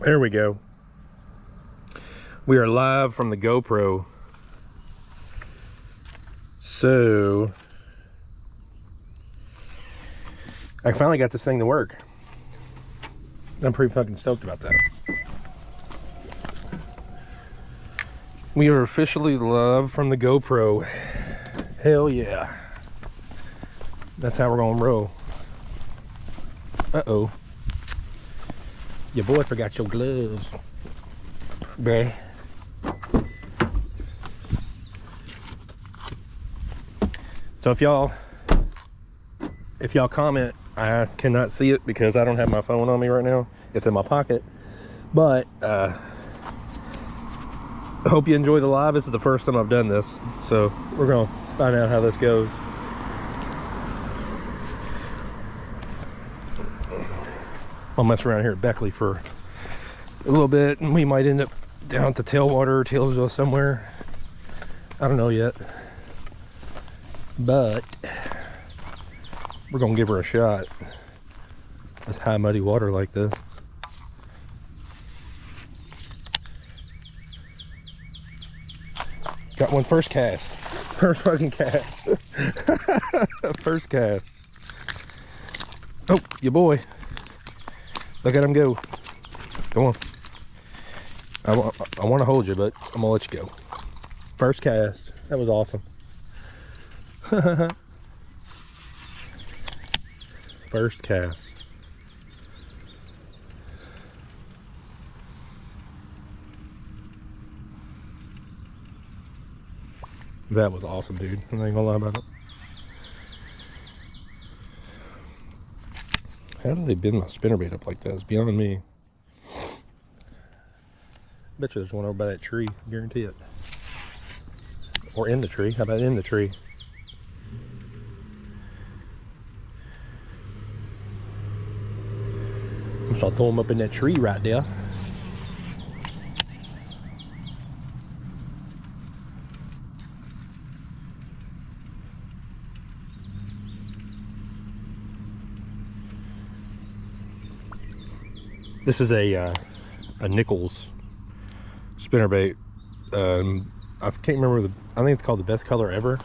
There we go. We are live from the GoPro. So I finally got this thing to work. I'm pretty fucking stoked about that. We are officially live from the GoPro. Hell yeah. That's how we're gonna roll. Uh-oh. Your boy forgot your gloves. Bruh. So if y'all comment, I cannot see it because I don't have my phone on me right now. It's in my pocket. But I hope you enjoy the live. This is the first time I've done this, so we're gonna find out how this goes. I'll mess around here at Beckley for a little bit, and we might end up down at the Tailwater or Taylorsville somewhere. I don't know yet, but we're gonna give her a shot. This high muddy water like this. Got one first cast. First fucking cast. First cast. Oh, your boy. Look at him go. Come on. I want to hold you, but I'm gonna let you go. First cast. That was awesome. First cast. That was awesome, dude. I ain't gonna lie about it. How do they bend my spinnerbait up like that? It's beyond me. Bet you there's one over by that tree. Guarantee it. Or in the tree. How about in the tree? I'm just gonna throw them up in that tree right there. This is a Nichols spinnerbait. I can't remember I think it's called the Best Color Ever.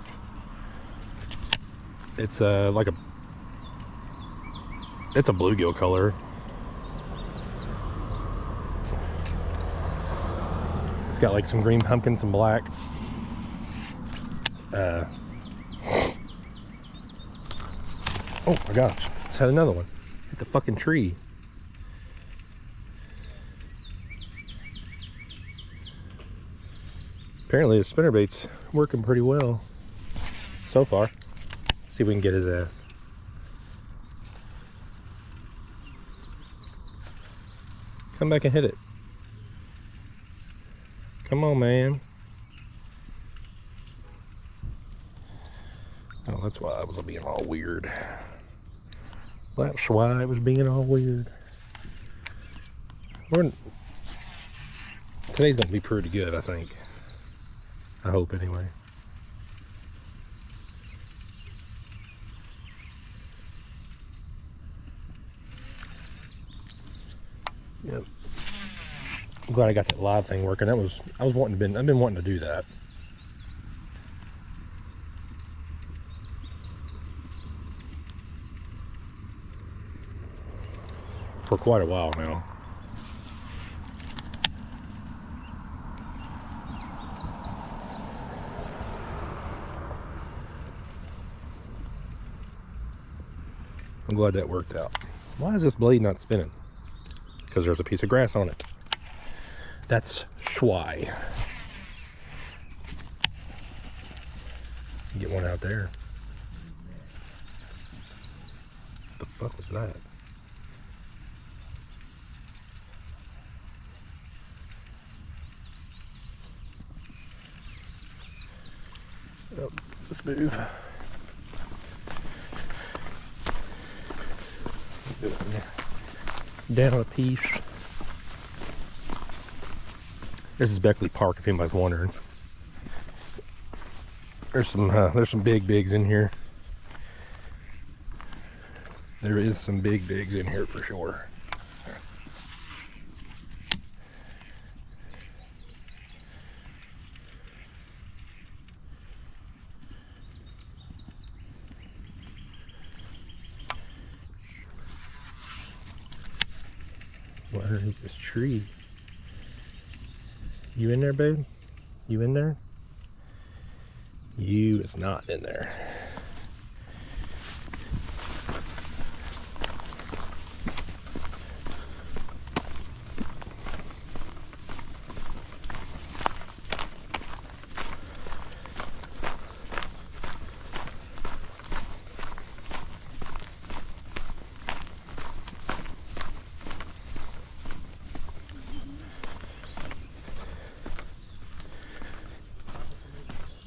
It's like it's a bluegill color. It's got like some green pumpkin, some black. Oh my gosh, it's had another one. Hit the fucking tree. Apparently the spinnerbait's working pretty well so far. See if we can get his ass. Come back and hit it. Come on, man. Oh, that's why I was being all weird. That's why I was being all weird. Today's gonna be pretty good, I think. I hope, anyway. Yep. I'm glad I got that live thing working. I've been wanting to do that. For quite a while now. I'm glad that worked out. Why is this blade not spinning? Because there's a piece of grass on it. That's schwy. Get one out there. What the fuck was that? Oh, let's move. Down a piece. This is Beckley Park, if anybody's wondering. There's some big bigs in here. There is some big bigs in here for sure. Well, underneath this tree. You in there, babe? You in there? You is not in there.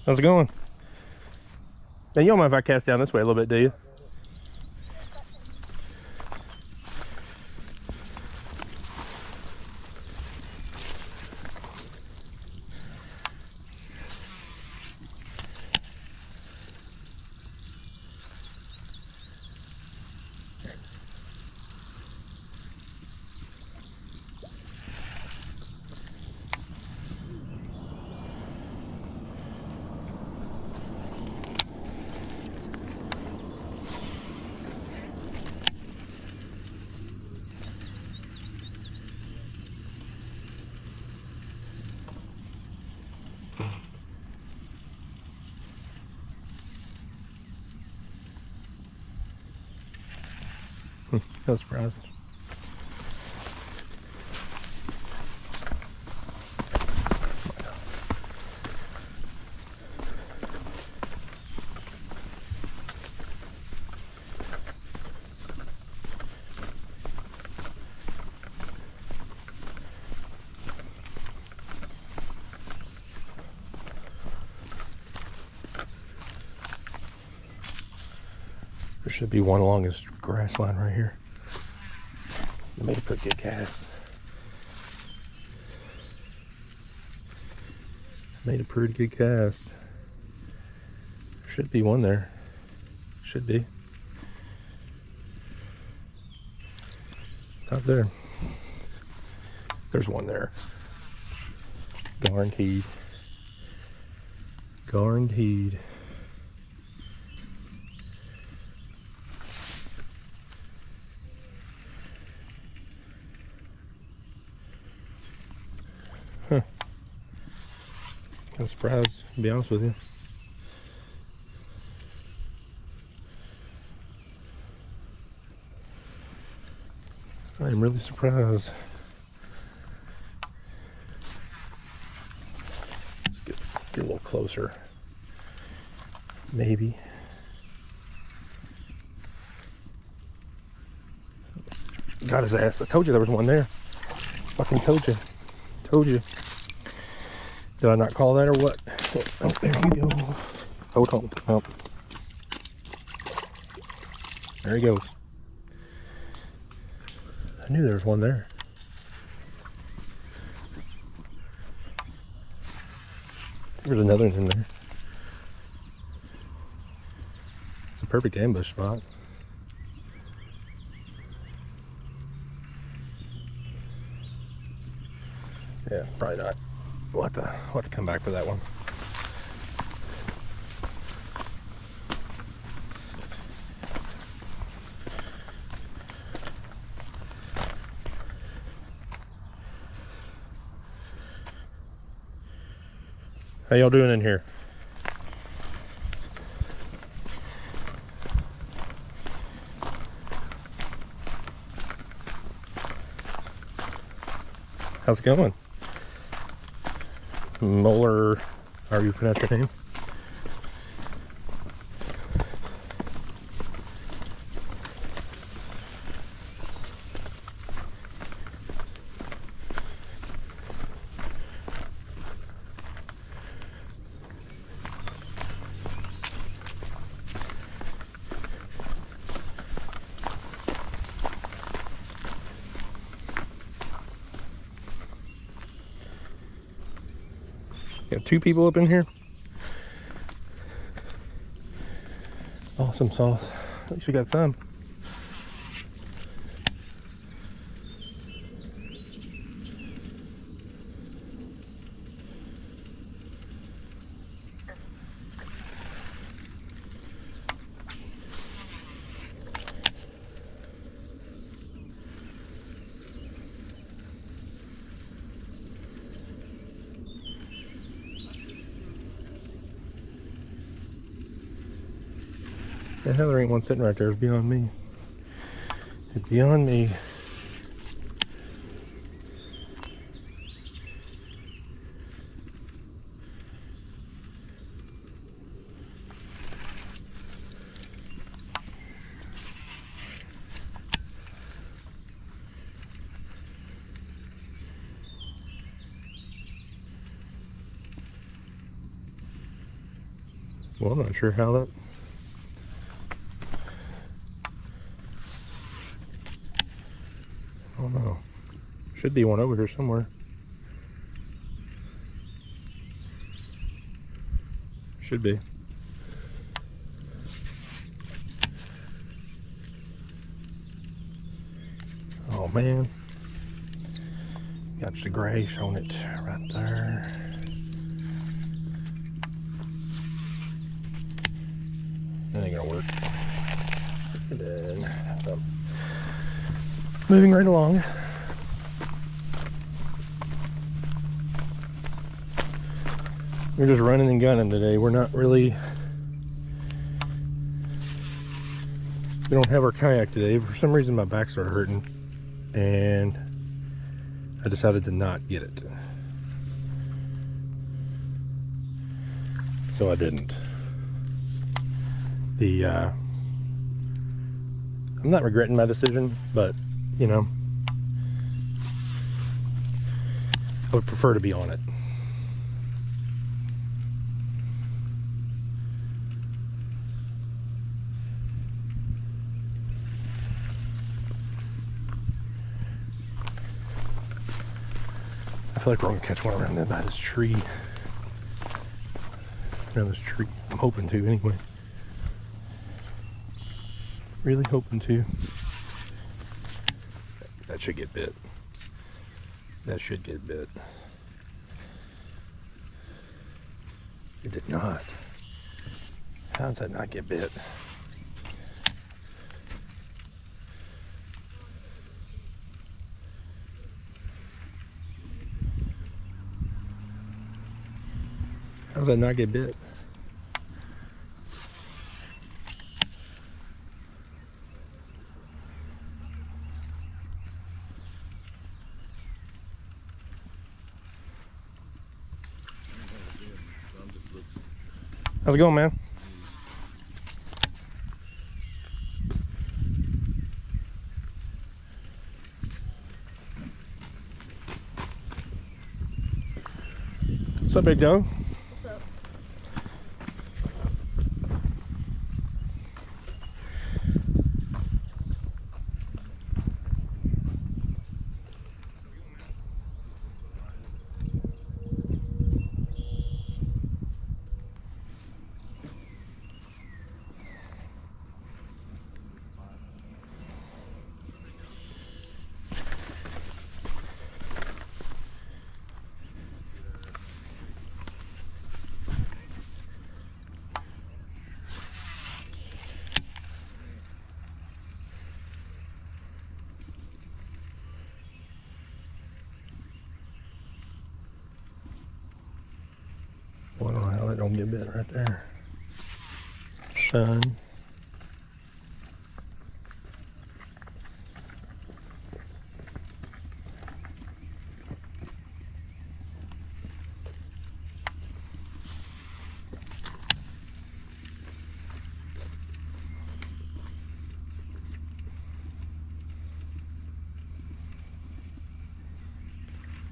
How's it going? Now, you don't mind if I cast down this way a little bit, do you? No surprise. There should be one along this grass line right here. I made a pretty good cast. Made a pretty good cast. There should be one there. Should be. Not there. There's one there. Guaranteed. Guaranteed. Huh. I'm surprised, to be honest with you. I am really surprised. Let's get a little closer. Maybe. Got his ass. I told you there was one there. Fucking told you. Told you. Did I not call that or what? Oh, there you go. Hold on. Oh. There he goes. I knew there was one there. There's another one in there. It's a perfect ambush spot. Yeah, probably not. We'll have to come back for that one. How y'all doing in here? How's it going? Molar, however you pronounce your name. Got 2 people up in here. Awesome sauce. At least we got some. The hell, there ain't one sitting right there. It's beyond me. It's beyond me. Well, I'm not sure how that... I don't know. Should be one over here somewhere. Should be. Oh man. Got the gray on it right there. That ain't gonna work. And then, moving right along. We're just running and gunning today. We're not really... We don't have our kayak today. For some reason my back started hurting and I decided to not get it. So I didn't. I'm not regretting my decision, but you know, I would prefer to be on it. I feel like we're gonna catch one around there by this tree. Around this tree. I'm hoping to anyway. Really hoping to. That should get bit. That should get bit. It did not. How does that not get bit? How does that not get bit? How's it going, man? What's up, big dog? What's up? Well, I don't know how that don't get bit right there. Son.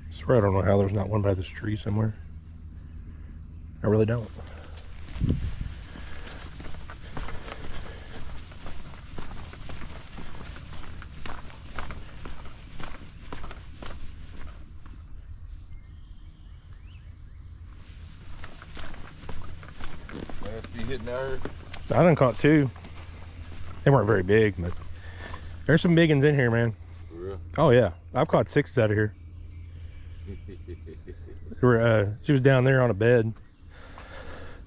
I swear I don't know how there's not one by this tree somewhere. I really don't. Last be hitting there. I done caught two. They weren't very big, but there's some big ones in here, man. For real? Oh yeah, I've caught 6 out of here. She was down there on a bed.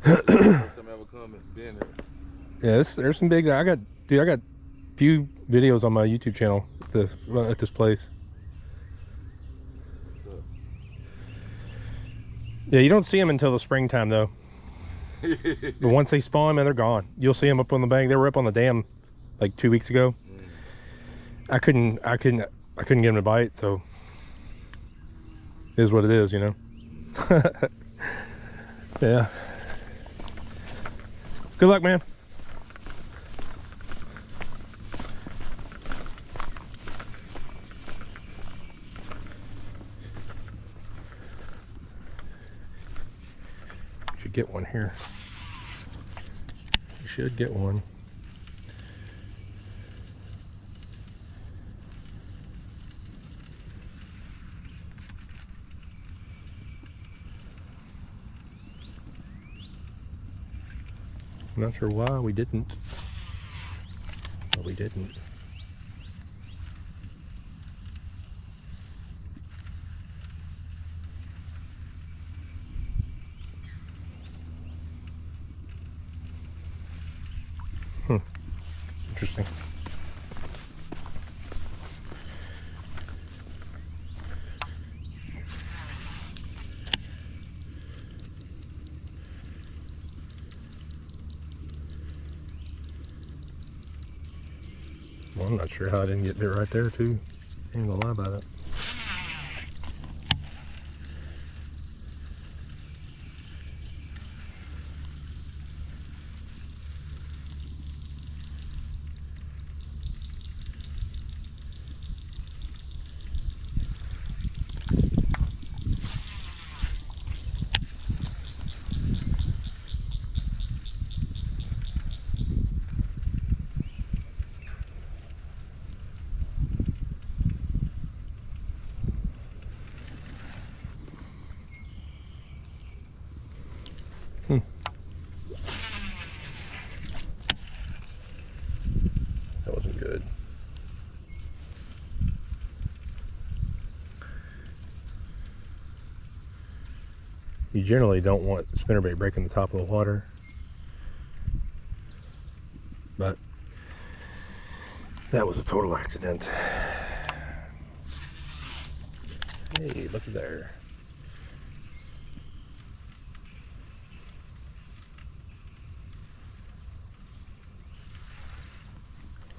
First time I ever come and been there. Yeah, there's some big. I got few videos on my YouTube channel at this place. Yeah, you don't see them until the springtime though. But once they spawn, man, they're gone. You'll see them up on the bank. They were up on the dam like 2 weeks ago. I couldn't get them to bite, so it is what it is, you know. Yeah. Good luck, man. Should get one here. You should get one. I'm not sure why we didn't, but we didn't. Interesting. Well, I'm not sure how I didn't get bit right there too. Ain't gonna lie about it. That wasn't good. You generally don't want spinnerbait breaking the top of the water, but that was a total accident. Hey, look at there.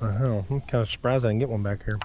Wow, I'm kind of surprised I didn't get one back here.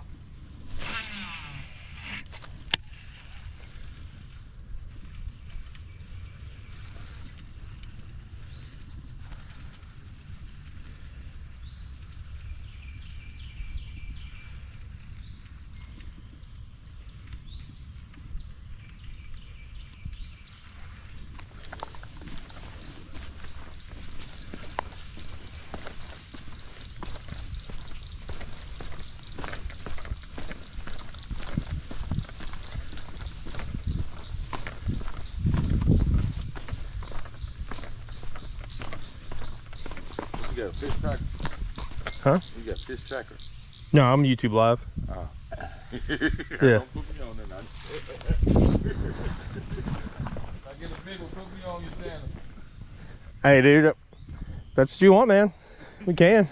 You got a fish tracker? Huh? You got a fish tracker? No, I'm YouTube Live. Oh. Yeah. Don't put me on there now. If I get a big one, put me on your channel. Hey, dude, if that's what you want, man. We can.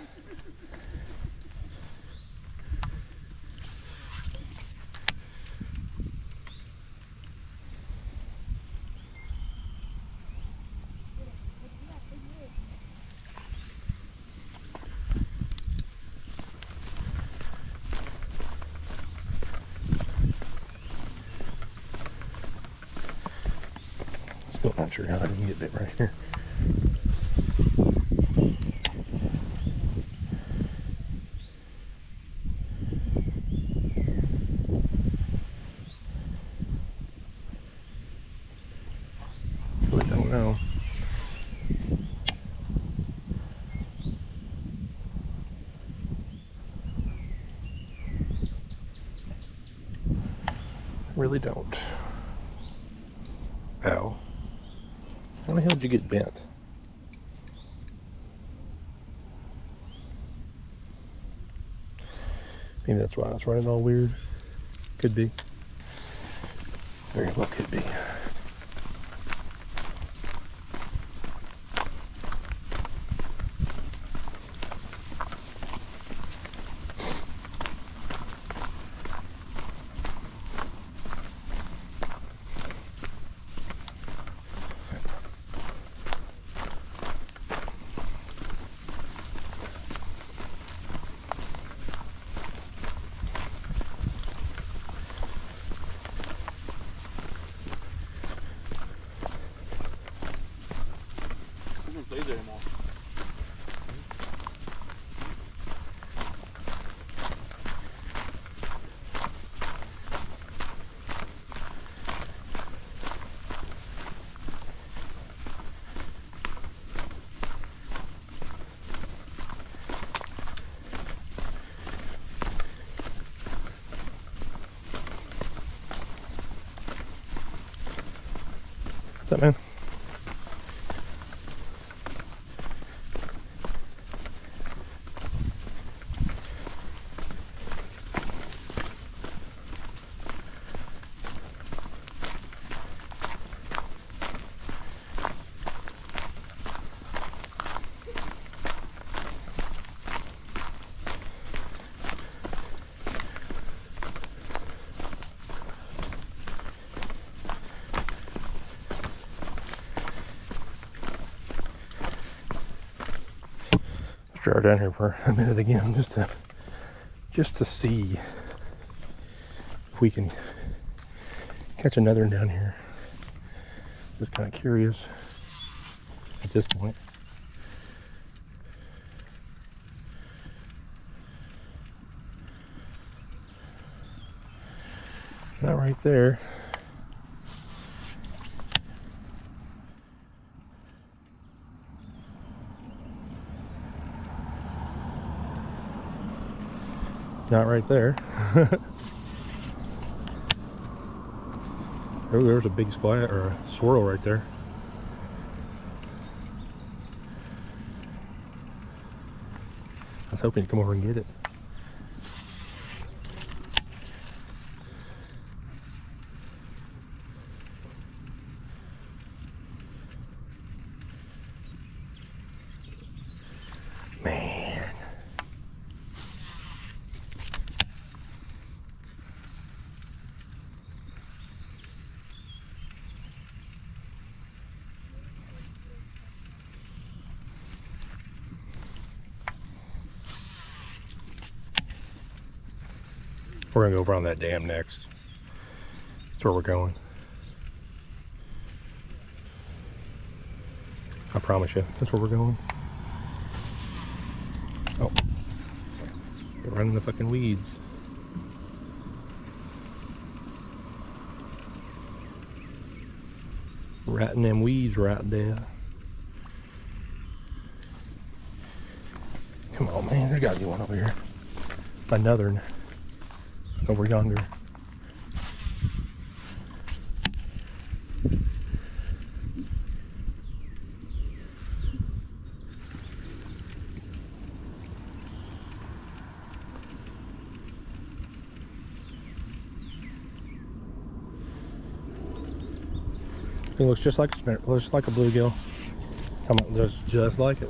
Still not sure how I can get bit right here. Really don't know. Really don't. Ow. How the hell did you get bent? Maybe that's why it's running all weird. Could be. Very well could be. up, man? Let's down here for a minute again, just to see if we can catch another one down here. Just kind of curious at this point. Not right there. Not right there. Oh, there's a big splash or a swirl right there. I was hoping to come over and get it. Man. We're gonna go over on that dam next. That's where we're going. I promise you, that's where we're going. Oh, we're running the fucking weeds. Ratting them weeds right there. Come on, man, there's gotta be one over here. Another one. Over yonder. It looks just like a bluegill. Looks just like it.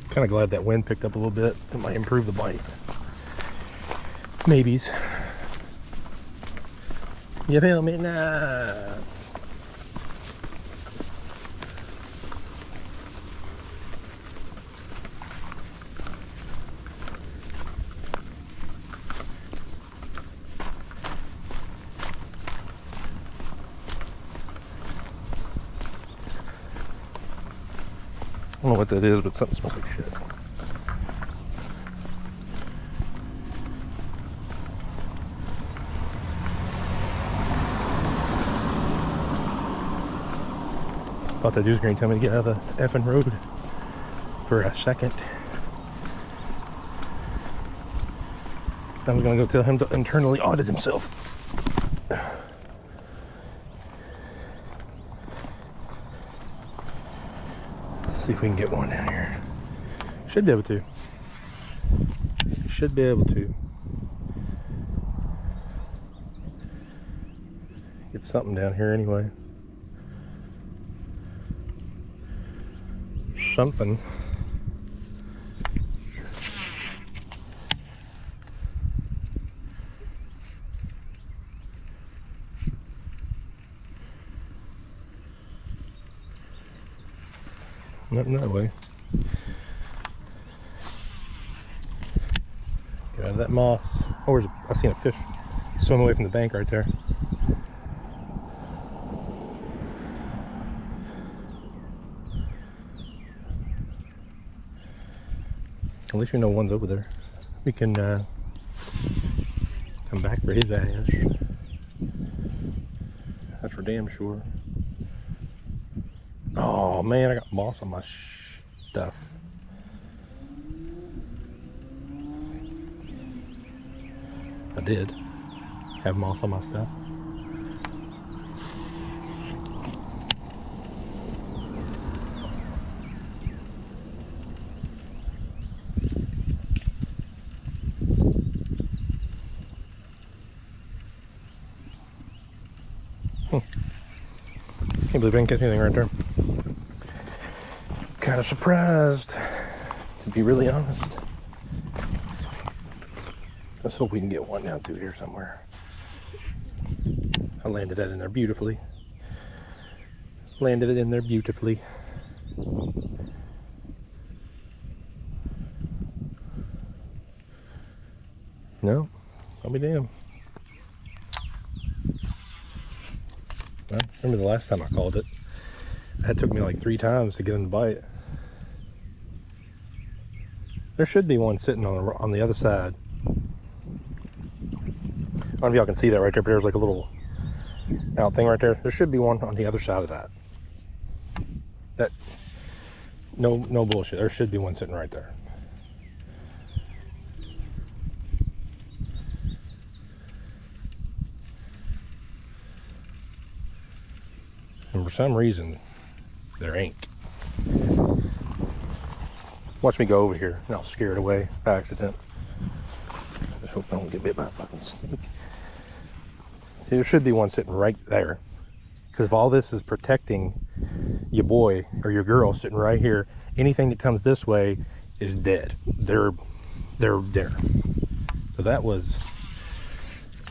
Kind of glad that wind picked up a little bit. It might improve the bite. Maybes. You feel me? Nah. I don't know what that is, but something smells like shit. Thought that dude was going to tell me to get out of the effing road for a second. I was going to go tell him to internally audit himself. See if we can get one down here. Should be able to. Should be able to. Get something down here anyway. Something. Nothing that way. Get out of that moss. Oh, I seen a fish swim away from the bank right there. At least we know one's over there. We can come back for his ass. That's for damn sure. Oh man, I got moss on my stuff. I did have moss on my stuff. Can't believe I didn't catch anything right there. Kind of surprised, to be really honest. Let's hope we can get one down through here somewhere. I landed that in there beautifully. Landed it in there beautifully. No, I'll be damned. I remember the last time I called it. That took me like 3 times to get him to bite. There should be one sitting on the other side. I don't know if y'all can see that right there, but there's like a little out thing right there. There should be one on the other side of that. No bullshit. There should be one sitting right there. And for some reason, there ain't. Watch me go over here and I'll scare it away by accident. I just hope I don't get bit by a fucking snake. See, there should be one sitting right there. Because if all this is protecting your boy or your girl sitting right here, anything that comes this way is dead. They're there. So that was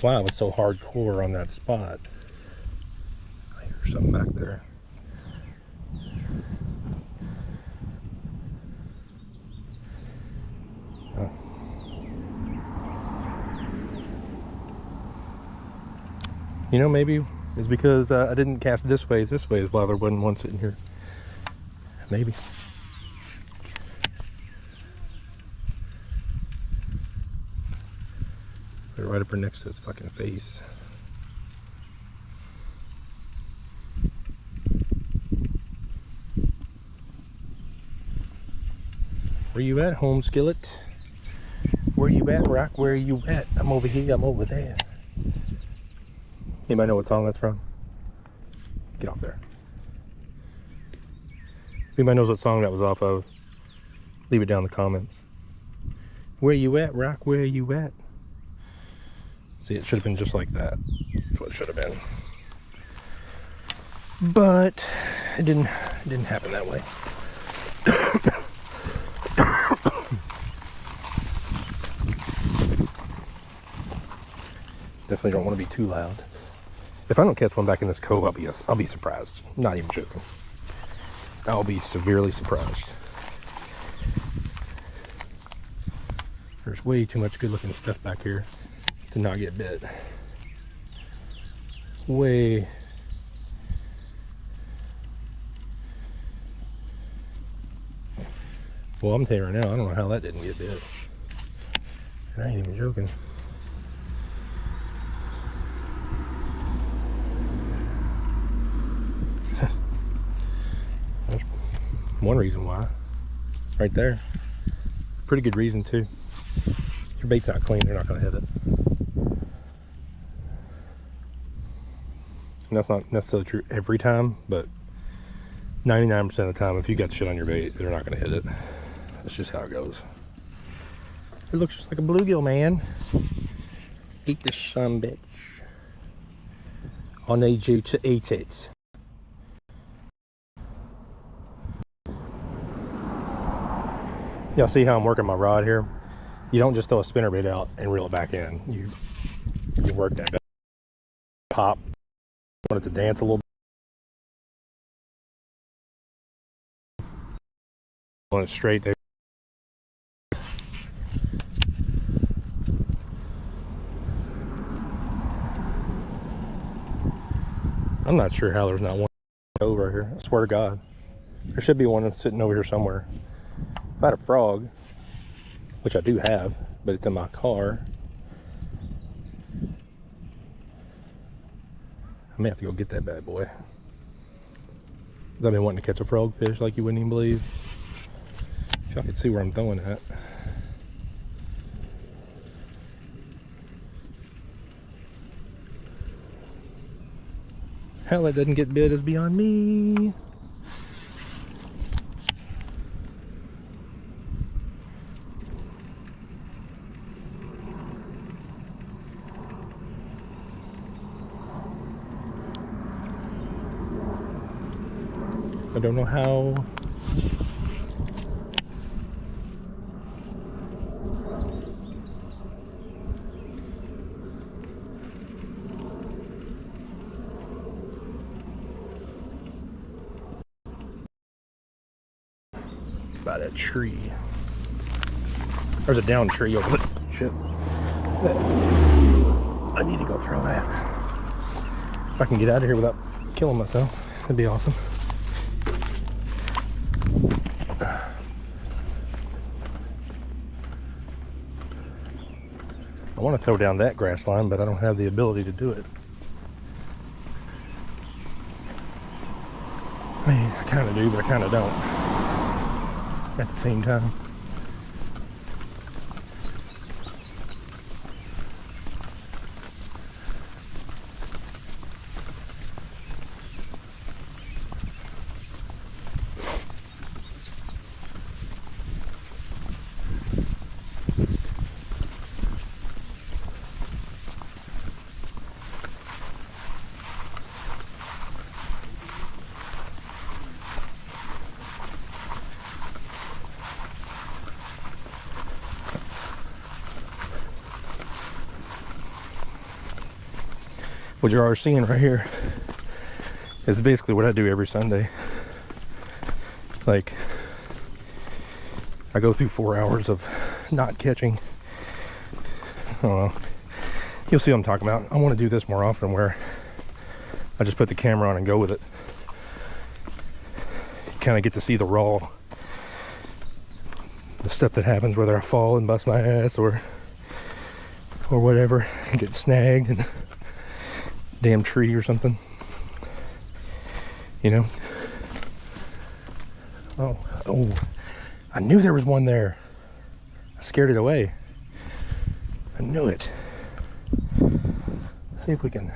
why I was so hardcore on that spot. I hear something back there. You know, maybe it's because I didn't cast this way is why there wasn't one sitting here. Maybe. They're right up here next to its fucking face. Where you at, home skillet? Where you at, Rock? Where you at? I'm over here, I'm over there. Anybody know what song that's from? Get off there. If anybody knows what song that was off of, leave it down in the comments. Where you at, Rock? Where you at? See, it should have been just like that. That's what it should have been. But it didn't happen that way. Definitely don't want to be too loud. If I don't catch one back in this cove, I'll be surprised. Not even joking. I'll be severely surprised. There's way too much good looking stuff back here to not get bit. Way. Well, I'm telling you right now, I don't know how that didn't get bit. And I ain't even joking. There's one reason why. Right there. Pretty good reason too. If your bait's not clean, they're not going to hit it. And that's not necessarily true every time, but 99% of the time, if you got shit on your bait, they're not going to hit it. That's just how it goes. It looks just like a bluegill, man. Eat this son bitch. I need you to eat it. Y'all see how I'm working my rod here? You don't just throw a spinnerbait out and reel it back in. You work that back. Pop. Want it to dance a little bit. On it straight there. I'm not sure how there's not one over here. I swear to God. There should be one sitting over here somewhere. If I had a frog, which I do have, but it's in my car, I may have to go get that bad boy. I've been wanting to catch a frogfish like you wouldn't even believe. If y'all could see where I'm throwing at. Hell, it doesn't get bit is beyond me. I don't know how. By that tree. There's a downed tree over there. Shit. I need to go throw that. If I can get out of here without killing myself, that'd be awesome. I want to throw down that grass line, but I don't have the ability to do it. I mean, I kind of do, but I kind of don't. At the same time. What you're seeing right here is basically what I do every Sunday. Like, I go through 4 hours of not catching. I don't know. You'll see what I'm talking about. I want to do this more often, where I just put the camera on and go with it. Kind of get to see the stuff that happens, whether I fall and bust my ass or whatever, and get snagged and damn tree or something, you know. Oh, I knew there was one there. I scared it away. I knew it. Let's see if we can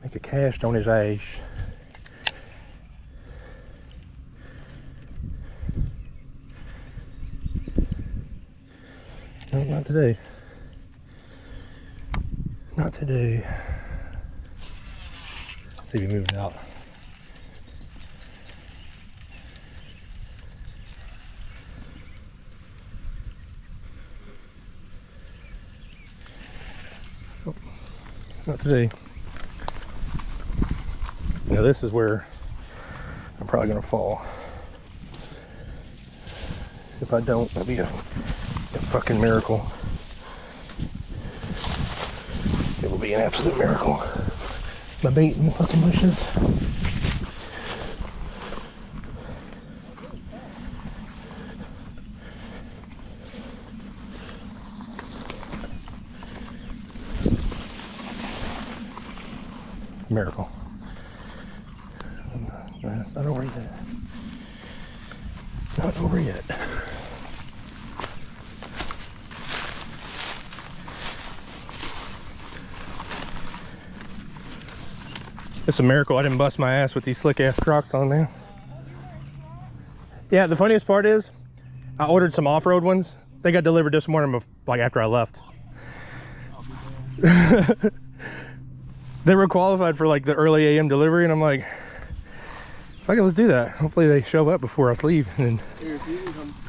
make a cast on his ass. No, not today. Not today. Let's see if he moved out. Oh, not today. Now this is where I'm probably gonna fall. If I don't, that'd be a fucking miracle. It will be an absolute miracle. My bait in the fucking bushes. Miracle. It's not over yet. Not over yet. It's a miracle I didn't bust my ass with these slick ass Crocs on, man. Yeah, the funniest part is I ordered some off-road ones. They got delivered this morning, like after I left. They were qualified for like the early AM delivery, and I'm like, okay, let's do that. Hopefully they show up before I leave. And then...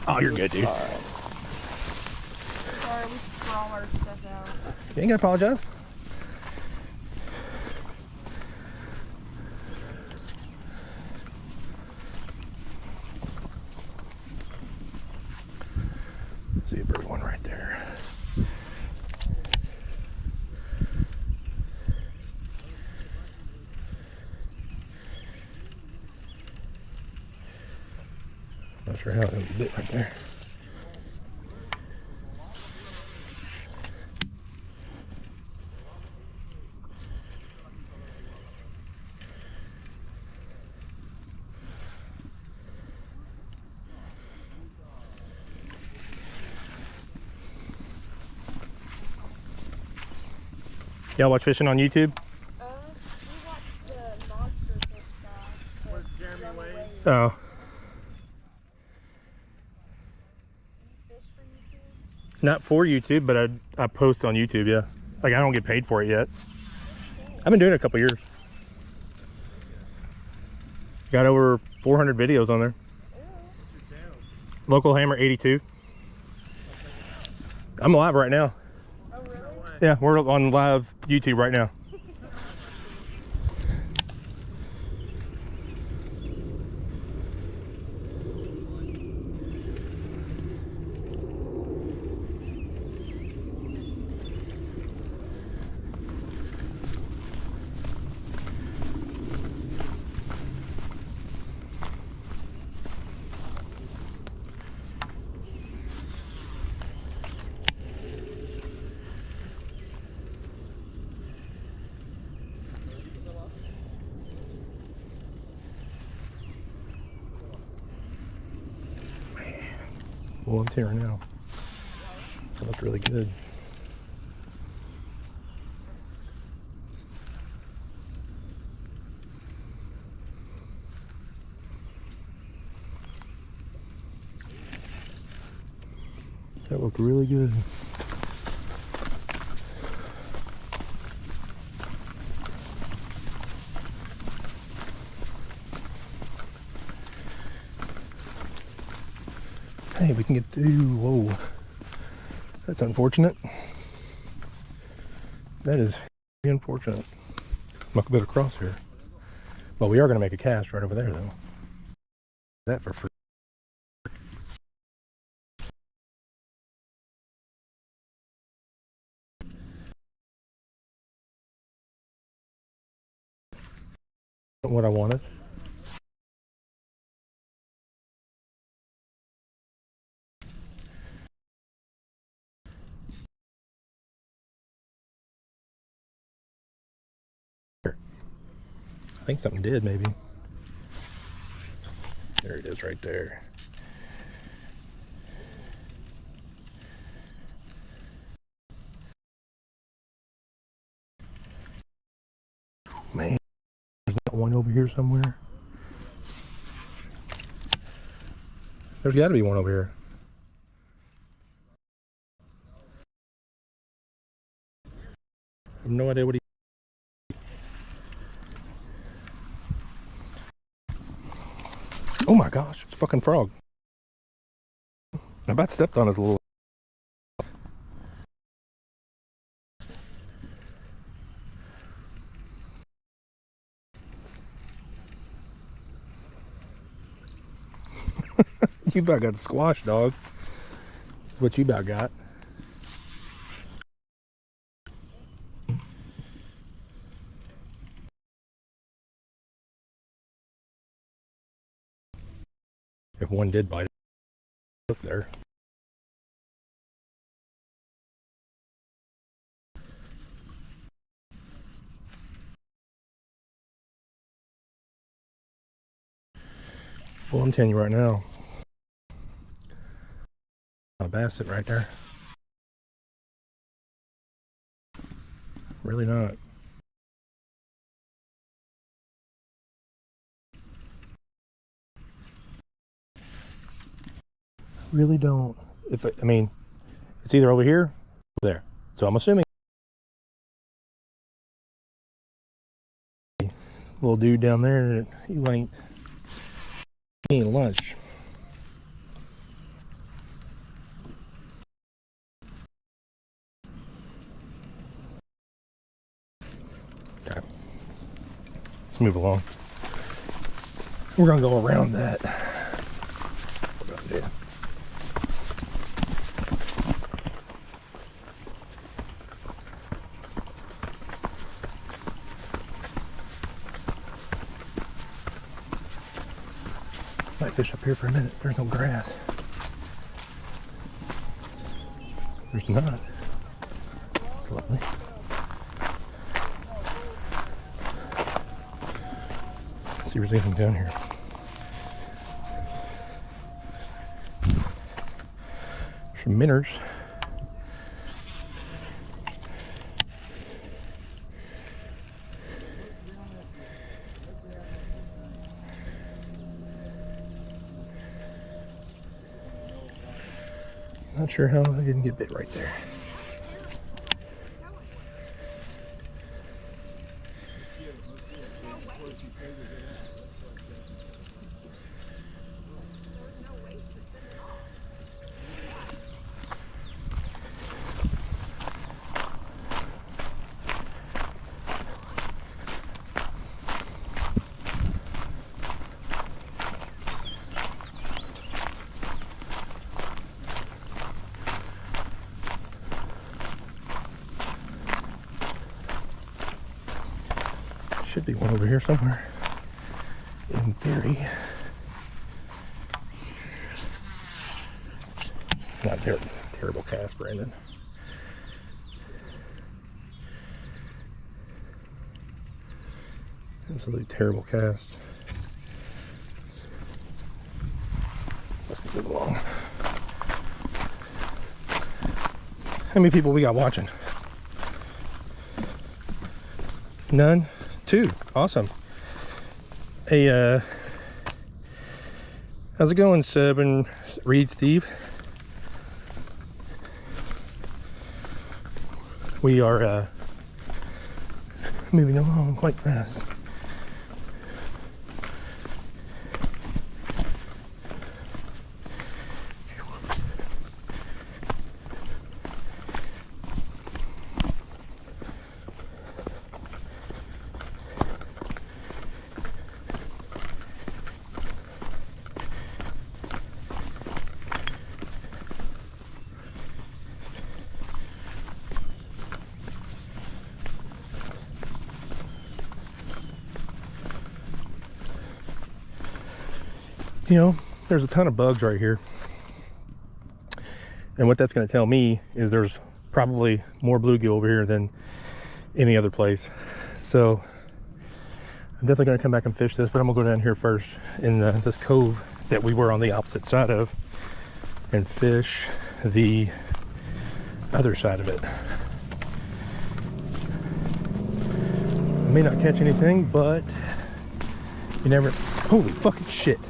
Oh, you're good, dude. Sorry, we throw all our stuff out. You ain't gotta apologize. See if there's one right there. Not sure how it was bit right there. Y'all watch fishing on YouTube? We watch Oh. You fish for YouTube? Not for YouTube, but I post on YouTube, yeah. Like, I don't get paid for it yet. I've been doing it a couple years. Got over 400 videos on there. Local Hammer 82. I'm live right now. Oh, really? Yeah, we're on live YouTube right now. Well, I'm tearing now. That looked really good. That looked really good. Hey, we can get through. Whoa. That's unfortunate. That is unfortunate. Muck a bit across here. Well, we are going to make a cast right over there, though. That for free. What I wanted. I think something did, maybe. There it is right there. Man, there's not one over here somewhere. There's got to be one over here. I have no idea what he... Oh my gosh, it's a fucking frog. I about stepped on his little... You about got squashed, dog. That's what you about got. If one did bite it, look there. Well, I'm telling you right now, a bass sitting right there. Really not. Really don't. If I mean, it's either over here or there. So I'm assuming little dude down there, you ain't eating lunch. Okay, let's move along. We're gonna go around that. We're gonna do. Might fish up here for a minute. There's no grass. There's not. It's lovely. Let's see if there's anything down here. Some minnows. Not sure how I didn't get bit right there. Should be one over here somewhere, in theory. Not terrible cast, Brandon. Absolutely terrible cast. Let's move along. How many people we got watching? None? 2. Awesome. Hey, how's it going, Seb and Reed, Steve? We are moving along quite fast. You know, there's a ton of bugs right here. And what that's going to tell me is there's probably more bluegill over here than any other place. So I'm definitely going to come back and fish this, but I'm going to go down here first in this cove that we were on the opposite side of and fish the other side of it. I may not catch anything, but you never... Holy fucking shit.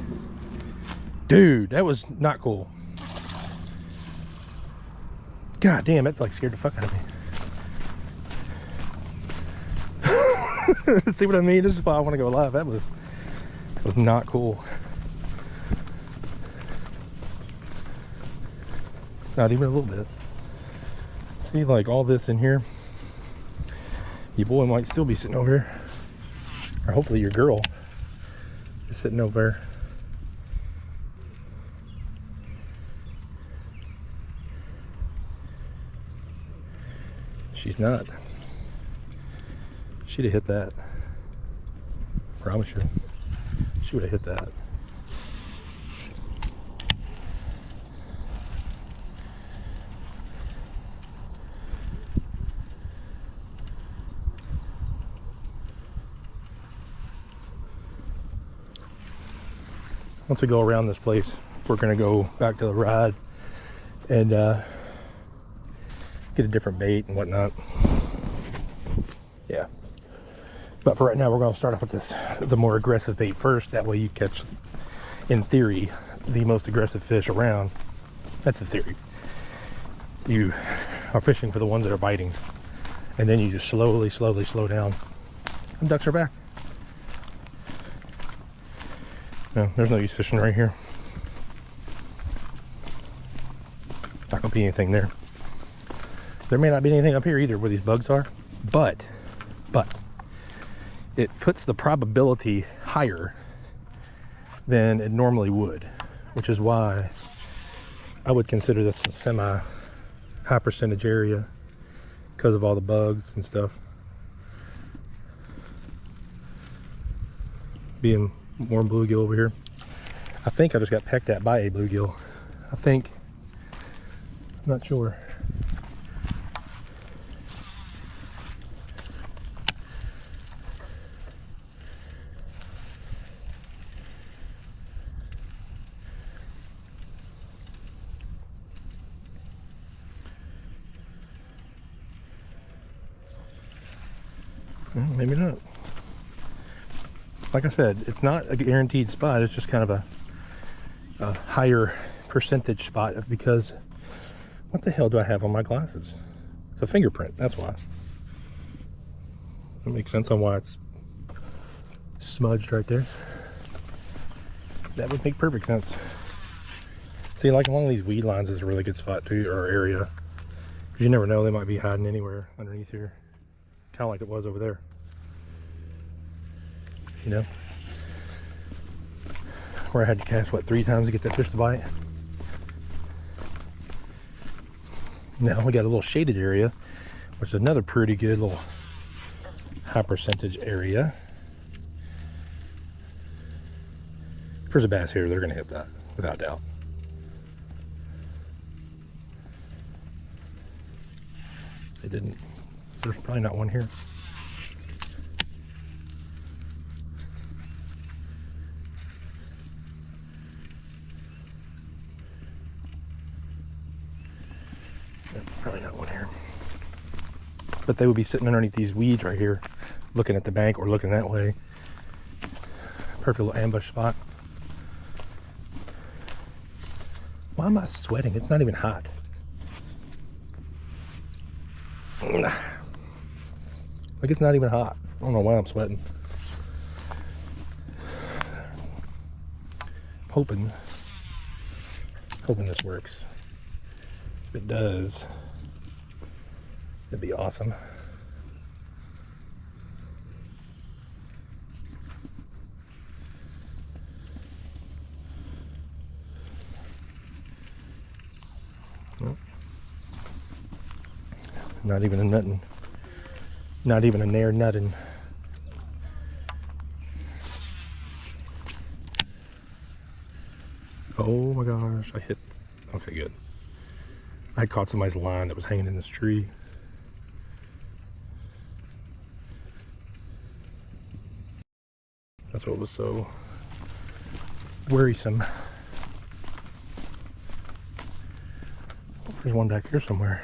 Dude, that was not cool. God damn, that like scared the fuck out of me. See what I mean? This is why I want to go live. That was not cool. Not even a little bit. See, like all this in here. Your boy might still be sitting over here. Or hopefully your girl is sitting over there. She's not. She'd have hit that. Promise you. She would have hit that. Once we go around this place, we're gonna go back to the ride and get a different bait and whatnot. Yeah. But for right now, we're going to start off with this, the more aggressive bait first. That way you catch, in theory, the most aggressive fish around. That's the theory. You are fishing for the ones that are biting. And then you just slowly slow down. And ducks are back. No, there's no use fishing right here. Not going to be anything there. There may not be anything up here either where these bugs are, but it puts the probability higher than it normally would, which is why I would consider this a semi-high percentage area because of all the bugs and stuff. Being more bluegill over here. I think I just got pecked at by a bluegill. I think. I'm not sure. Well, maybe not. Like I said, it's not a guaranteed spot. It's just kind of a higher percentage spot because What the hell do I have on my glasses? It's a fingerprint, that's why. That makes sense on why it's smudged right there. That would make perfect sense. See, like along these weed lines is a really good spot too, or area. Because you never know, they might be hiding anywhere underneath here. Kind of like it was over there. You know? Where I had to cast, what, 3 times to get that fish to bite? Now we got a little shaded area, which is another pretty good little high percentage area. If there's a bass here, they're going to hit that, without doubt. They didn't. There's probably not one here. Probably not one here. But they would be sitting underneath these weeds right here, looking at the bank or looking that way. Perfect little ambush spot. Why am I sweating? It's not even hot. Like, it's not even hot. I don't know why I'm sweating. Hoping this works. If it does, it'd be awesome. Nope. Not even a nuttin'. Not even a nair nuttin'. Oh my gosh, I hit. Okay, good. I caught somebody's line that was hanging in this tree. That's what was so worrisome. Oh, there's one back here somewhere.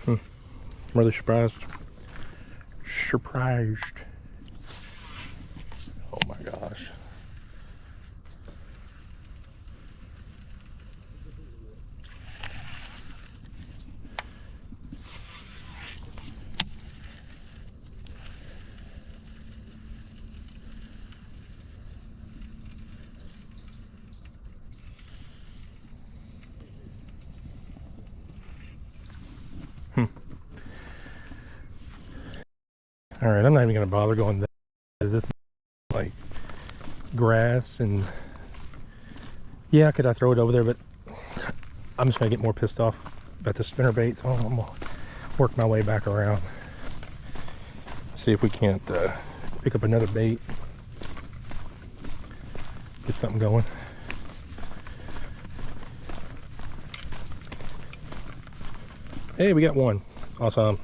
I'm really surprised. Surprised. Oh my gosh. All right, I'm not even gonna bother going there. This is like grass, and yeah, could I throw it over there, but I'm just gonna get more pissed off about the spinner bait, so I'm gonna work my way back around. See if we can't pick up another bait, get something going. Hey, we got one. Awesome.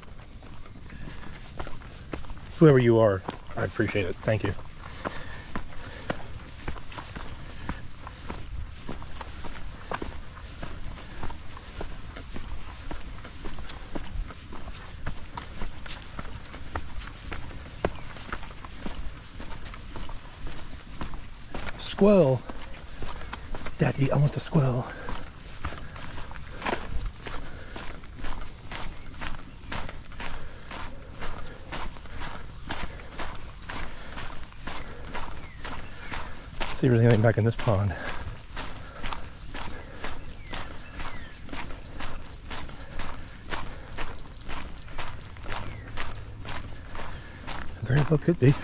Whoever you are, I appreciate it. Thank you. Squirrel. Daddy, I want the squirrel. See if there's anything back in this pond. Very well could be. See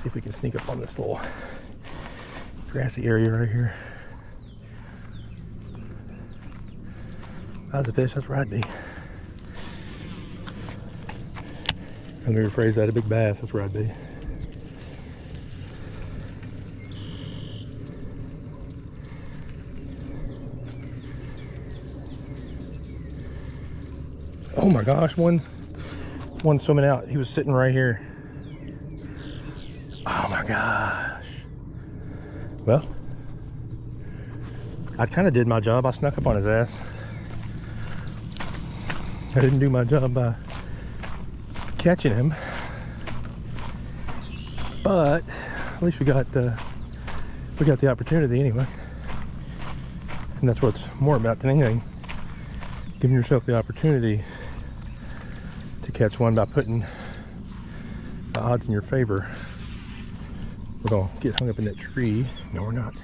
if we can sneak up on this little grassy area right here. That's a fish, that's where I'd be. Let me rephrase that, a big bass, that's where I'd be. Oh my gosh, one swimming out. He was sitting right here. Oh my gosh. Well, I kind of did my job. I snuck up on his ass. I didn't do my job by catching him, but at least we got the opportunity anyway. And that's what's more about than anything, giving yourself the opportunity to catch one by putting the odds in your favor. We're gonna get hung up in that tree. No, we're not.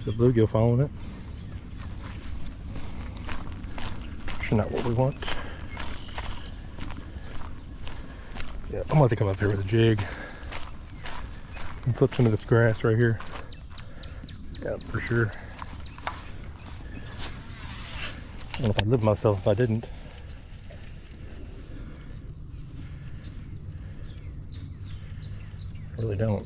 The bluegill following it. Actually not what we want. Yeah, I'm gonna have to come up here with a jig and flip some of this grass right here. Yeah, for sure. I don't know if I'd live myself if I didn't. I really don't.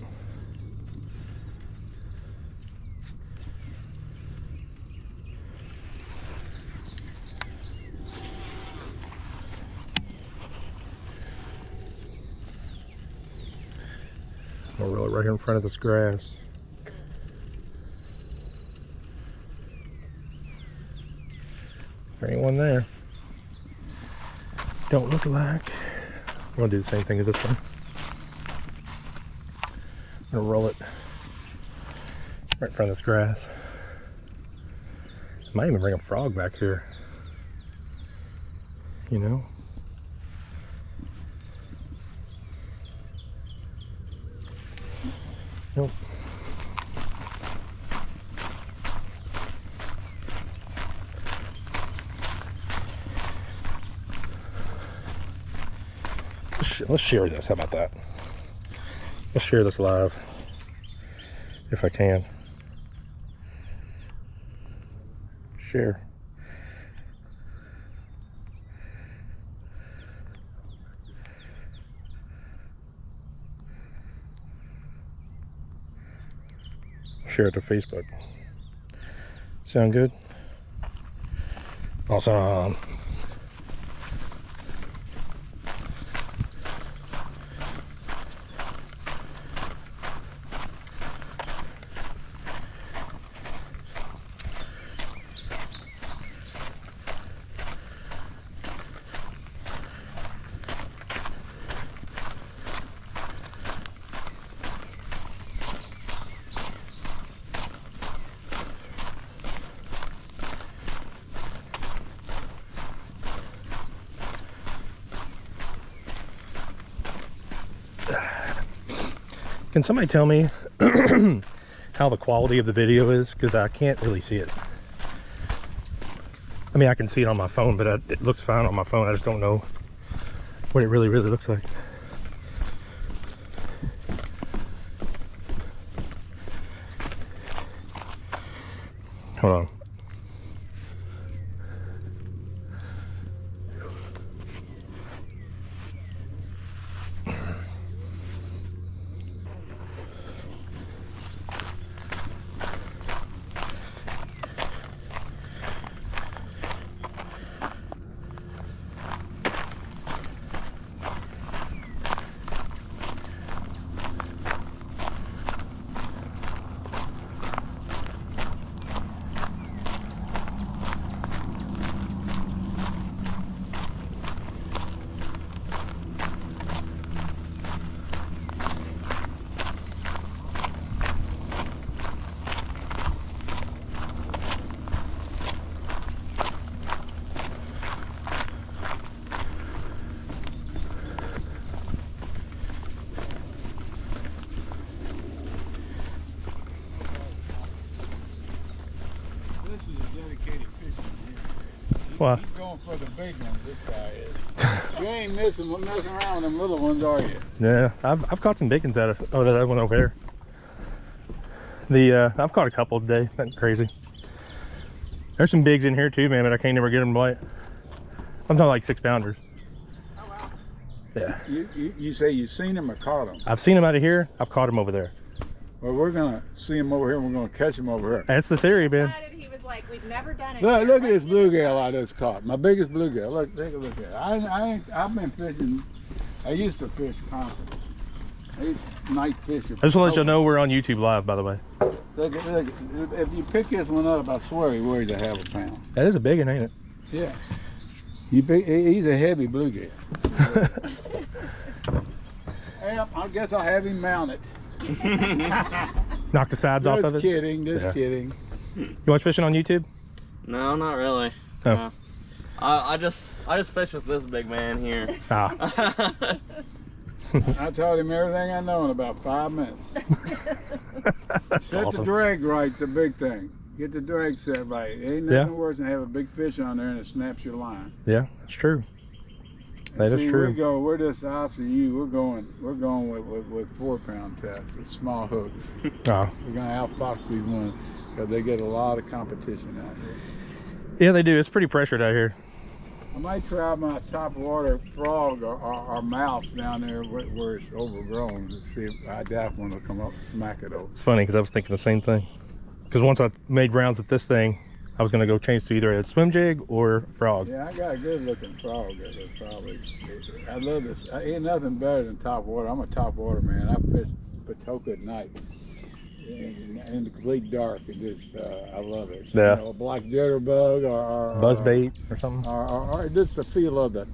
I'll roll it right here in front of this grass. There ain't one there. Don't look like. I'm gonna do the same thing to this one. I'm gonna roll it right in front of this grass. Might even bring a frog back here. You know? Nope. Let's share this. How about that? Let's share this live if I can. Share. Share it to Facebook. Sound good? Awesome. Can somebody tell me how the quality of the video is? Because I can't really see it. I mean, I can see it on my phone, but it looks fine on my phone. I just don't know what it really looks like. Hold on. Why? He's going for the big ones, this guy is. You ain't messing around with them little ones, are you? Yeah, I've caught some bacons out of that one over there. I've caught a couple today. Nothing crazy. There's some bigs in here too, man, but I can't never get them to bite. I'm talking like 6-pounders. Oh wow. Yeah. You say you've seen them or caught them? I've seen them out of here. I've caught them over there. Well, we're gonna see them over here. And we're gonna catch them over here. That's the theory, man. He was like, we've never done it. Look at this bluegill I just caught. My biggest bluegill. Look, take a look at it. I've been fishing I used to fish constantly. I used to night fish. I just want to let you know we're on YouTube Live, by the way. Look, if you pick this one up, I swear he weighs a half a pound. That is a big one, ain't it? Yeah. He's a heavy bluegill. Yep, I guess I'll have him mounted. Knock the sides off of it? Just kidding. You watch fishing on YouTube? No, not really. Oh. No. I just fish with this big man here. Ah. I told him everything I know in about 5 minutes. Set awesome. the drag right, the big thing. Get the drag set right. Ain't nothing worse than have a big fish on there and it snaps your line. Yeah, that's true. That is true. We're just opposite you. We're going with 4-pound tests, the small hooks. Oh. We're gonna outfox these ones because they get a lot of competition out here. Yeah, they do. It's pretty pressured out here. I might try my top water frog or mouse down there where it's overgrown to see if I doubt one will come up and smack it over. It's funny because I was thinking the same thing. Because once I made rounds with this thing, I was going to go change to either a swim jig or frog. Yeah, I got a good looking frog that was probably. I love this. Ain't nothing better than top water. I'm a top water man. I fish Patoka at night in the complete dark. It just, I love it. Yeah. You know, a black jitterbug or Buzzbait or something. Or just the feel of the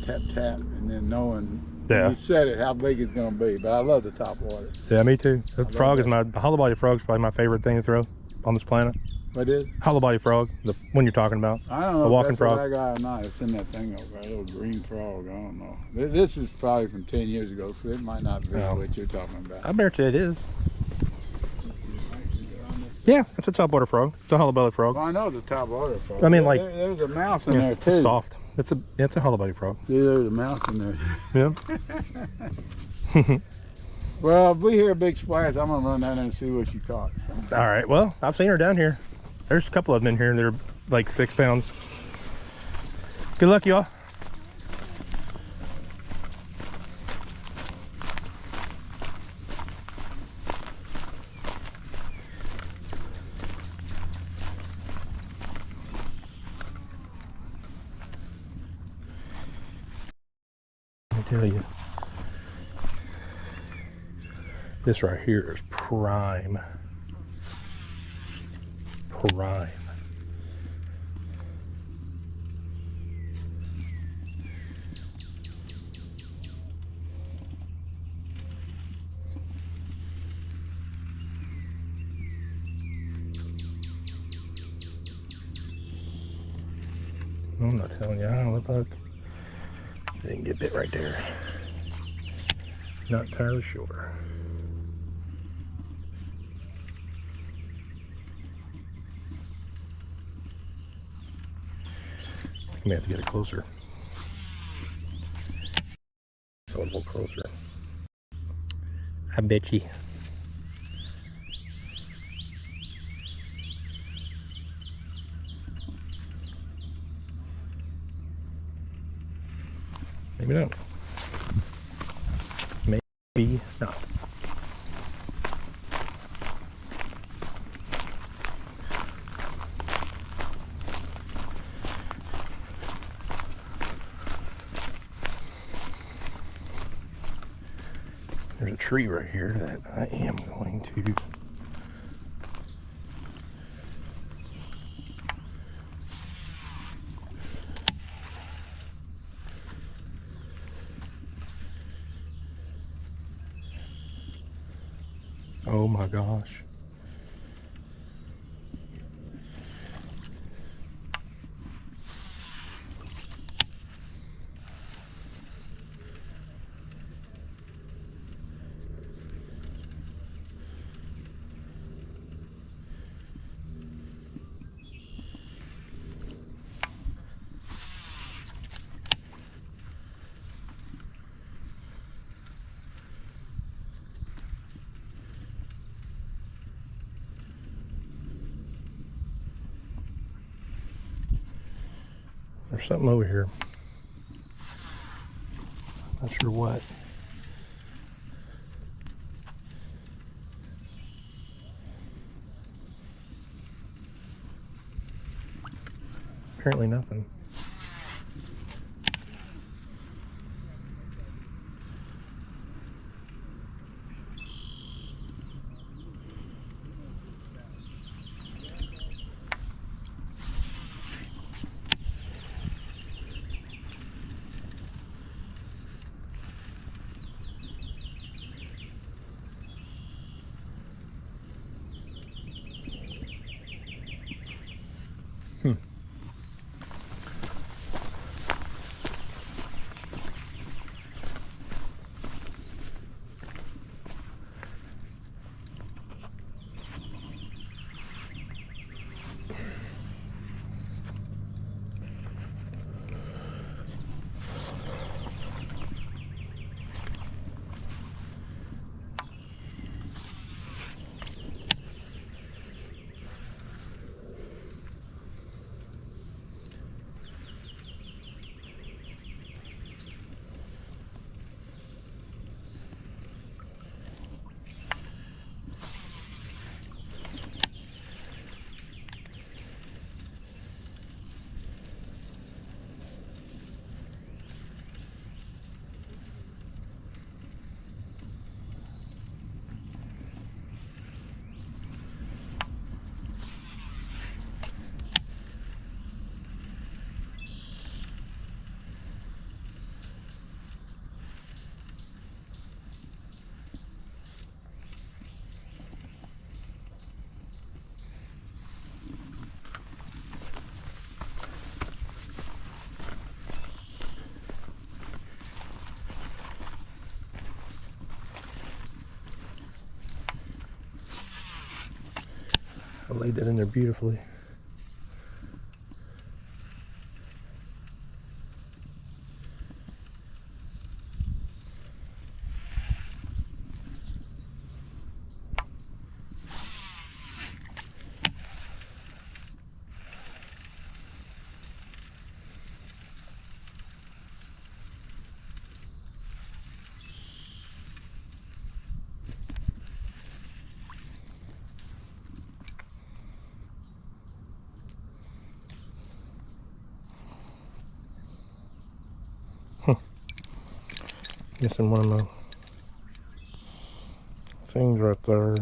tap tap and then knowing Yeah. you said it how big it's gonna be. But I love the top water. Yeah, me too. The hollow body frog is probably my favorite thing to throw on this planet. What is? Hollow body frog, the one you're talking about. I don't know the if walking that's frog. what I got or not. It's in that thing over there, a little green frog. I don't know. This is probably from 10 years ago, so it might not be what you're talking about. I bet you it is. Yeah, it's a topwater frog. It's a hollow belly frog. Well, I know the top water frog. I mean, like there's a mouse in there it's too. soft. It's a hollow body frog. Yeah, there's a mouse in there. Yeah. Well, if we hear a big splash, I'm gonna run down there and see what you caught. All right. Well, I've seen her down here. There's a couple of them in here. They're like 6 pounds. Good luck, y'all. Let me tell you, this right here is prime. Prime. I'm not telling you, I don't look like I didn't get bit right there. Not entirely sure. I may have to get it closer. So a little closer. I bet you. Maybe not. Maybe not. There's a tree right here that I am going to oh my gosh. There's something over here. Not sure what. Apparently nothing. laid that in there beautifully. Missing one of my things right there.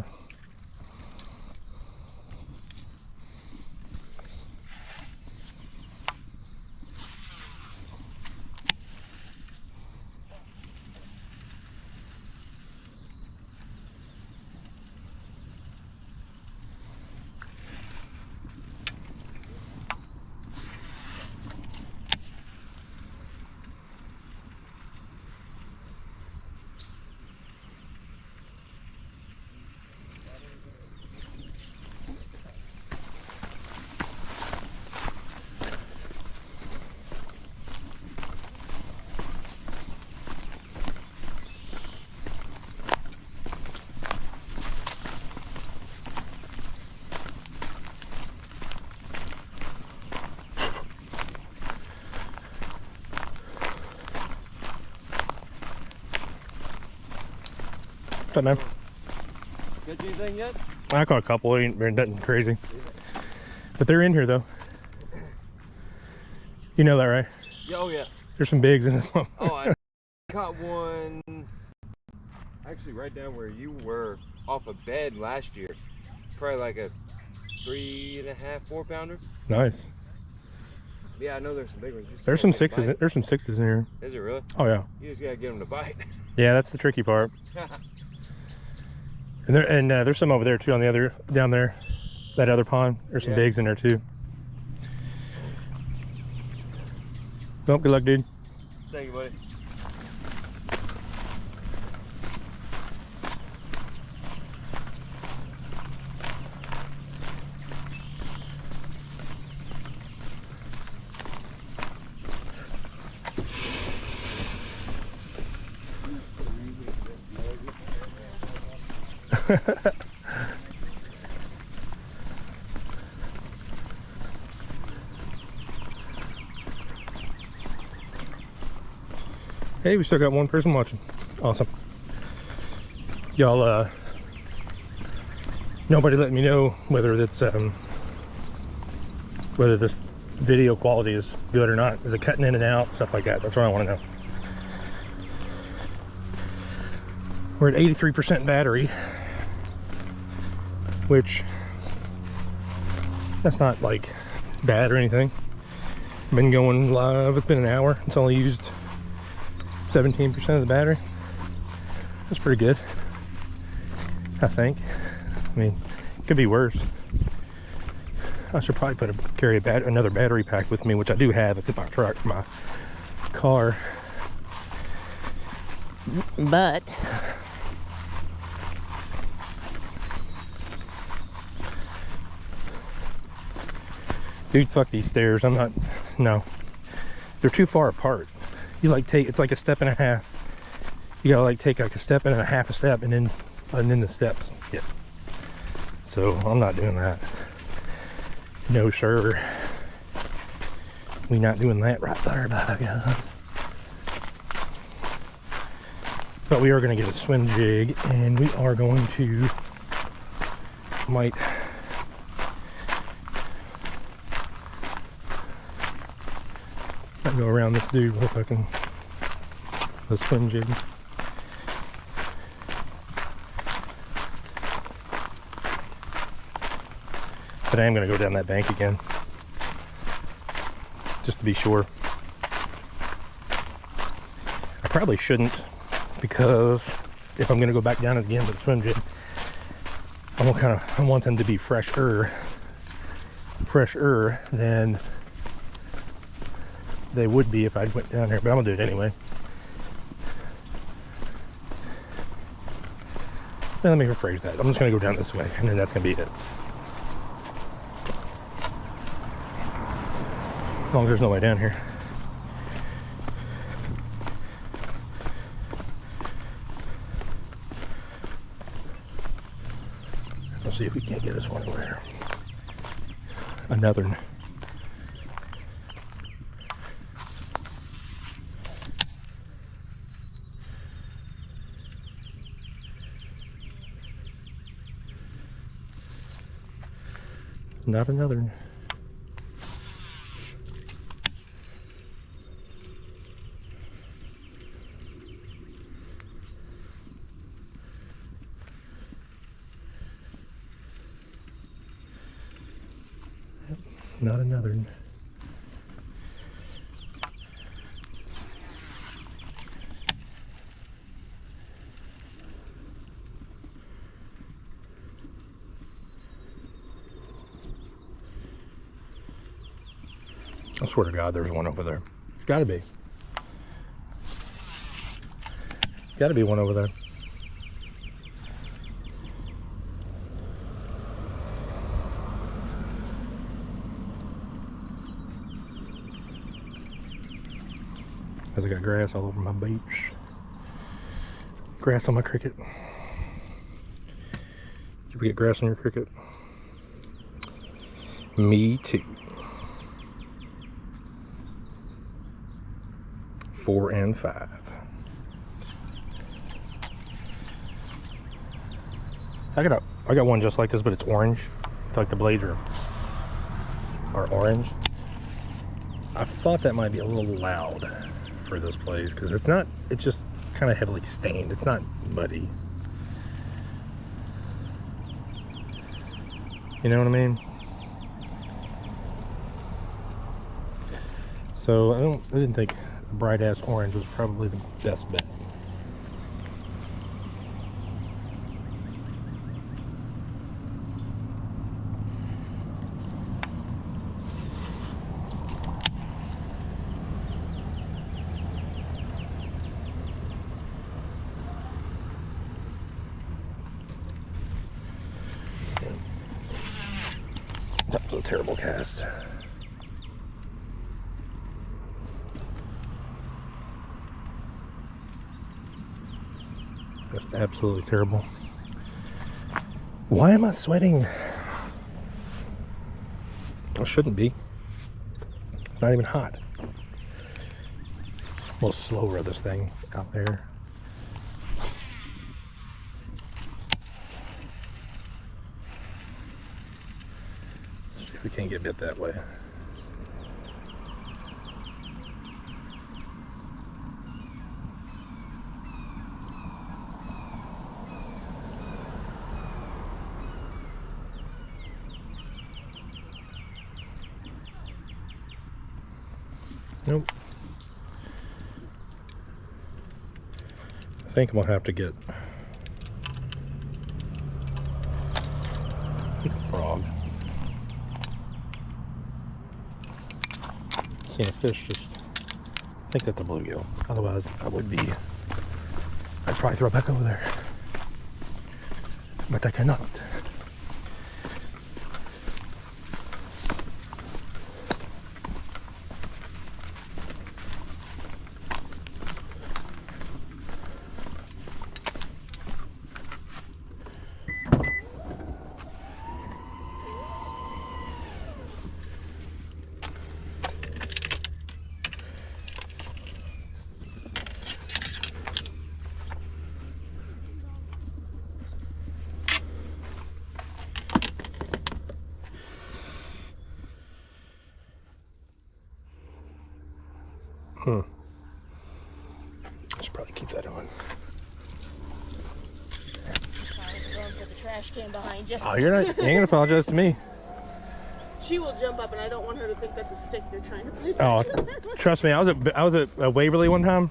What's up, man? Get you anything yet? I caught a couple. Ain't nothing crazy, but they're in here though. You know that, right? Yeah, oh yeah. There's some bigs in this one. Oh, I caught one actually right down where you were off a bed last year. Probably like a 3.5, 4 pounder. Nice. Yeah, I know there's some big ones. There's some sixes. There's some sixes in here. Is it really? Oh yeah. You just gotta get them to bite. Yeah, that's the tricky part. And there's some over there too on the other down there, that other pond. There's some bigs in there too. Well, good luck, dude. Thank you, buddy. Hey, we still got one person watching. Awesome. Y'all, nobody let me know whether that's whether this video quality is good or not. Is it cutting in and out? Stuff like that. That's what I want to know. We're at 83% battery, which that's not like bad or anything. Been going live. It's been an hour. It's only used 17% of the battery. That's pretty good, I think. I mean, it could be worse. I should probably carry another battery pack with me, which I do have. It's in my truck, my car. But dude, fuck these stairs. I'm not. No, they're too far apart. You like it's like a step and a half. You gotta like take like a step and a half a step, and then the steps. Yeah. So I'm not doing that. No sir. We not doing that right there, buddy. But we are gonna get a swim jig, and we are going to might go around this dude with fucking the swim jig. But I am going to go down that bank again, just to be sure. I probably shouldn't, because if I'm going to go back down again with the swim jig, I want them to be fresher than they would be if I went down here, but I'm gonna do it anyway. Now, let me rephrase that. I'm just gonna go down this way, and then that's gonna be it. As long as there's no way down here. Let's see if we can't get this one over here. Another one. Not another one. Yep, not another one. I swear to God, there's one over there. Gotta be. Gotta be one over there. Cause I got grass all over my beach. Grass on my cricket. You ever get grass on your cricket? Me too. 4 and 5. I got one just like this, but it's orange. It's like the blades are orange. I thought that might be a little loud for this place because it's not. It's just kind of heavily stained. It's not muddy. You know what I mean? So I didn't think bright ass orange was probably the best bet. That was a terrible cast. That's absolutely terrible. Why am I sweating? I shouldn't be. It's not even hot. A little slower this thing out there. See if we can't get bit that way. Nope. I think I'm gonna have to get a frog. Seeing a fish just, I think that's a bluegill. Otherwise I'd probably throw it back over there. But I cannot. I should probably keep that on. Get the trash can behind you. Oh, you ain't gonna apologize to me. She will jump up, and I don't want her to think that's a stick you're trying to play. Oh, trust me, I was at Waverly one time,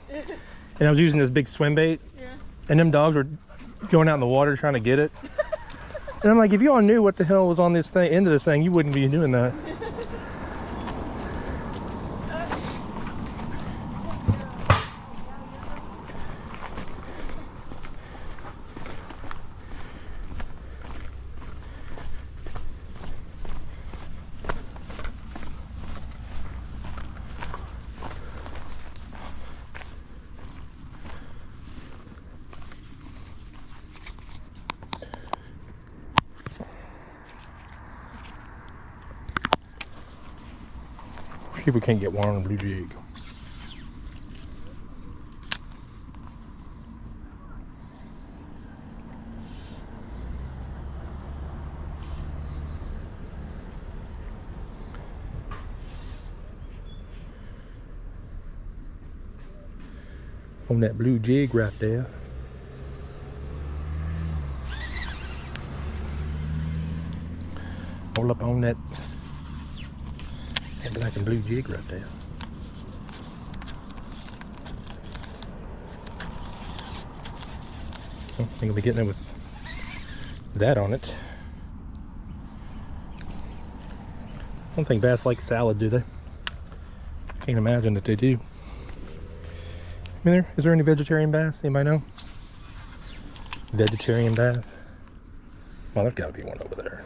and I was using this big swim bait, and them dogs were going out in the water trying to get it. And I'm like, if you all knew what the hell was on this thing, end of this thing, you wouldn't be doing that. See if we can't get one on a blue jig. On that blue jig right there. All up on that black and blue jig right there. I think I'll be getting it with that on it. I don't think bass like salad, do they? Can't imagine that they do. I mean, is there any vegetarian bass? Anybody know? Vegetarian bass? Well, there's got to be one over there.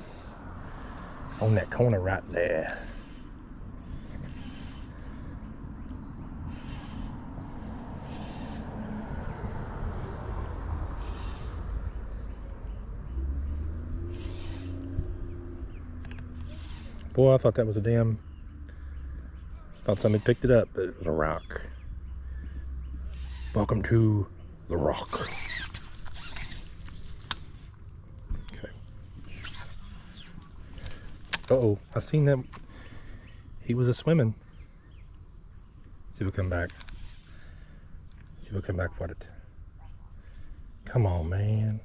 On that corner right there. Boy, I thought that was a damn... Thought somebody picked it up, but it was a rock. Welcome to the rock. Okay. Uh-oh, I seen that. He was a swimming. See if he'll come back. See if he'll come back for it. Come on, man.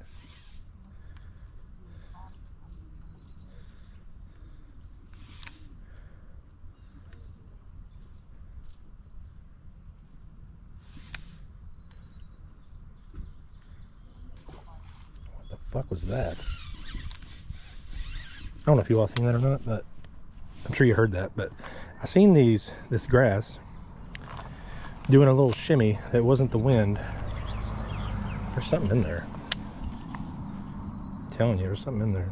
Fuck was that? I don't know if you all seen that or not, but I'm sure you heard that. But I seen this grass doing a little shimmy. It wasn't the wind. There's something in there. I'm telling you, there's something in there.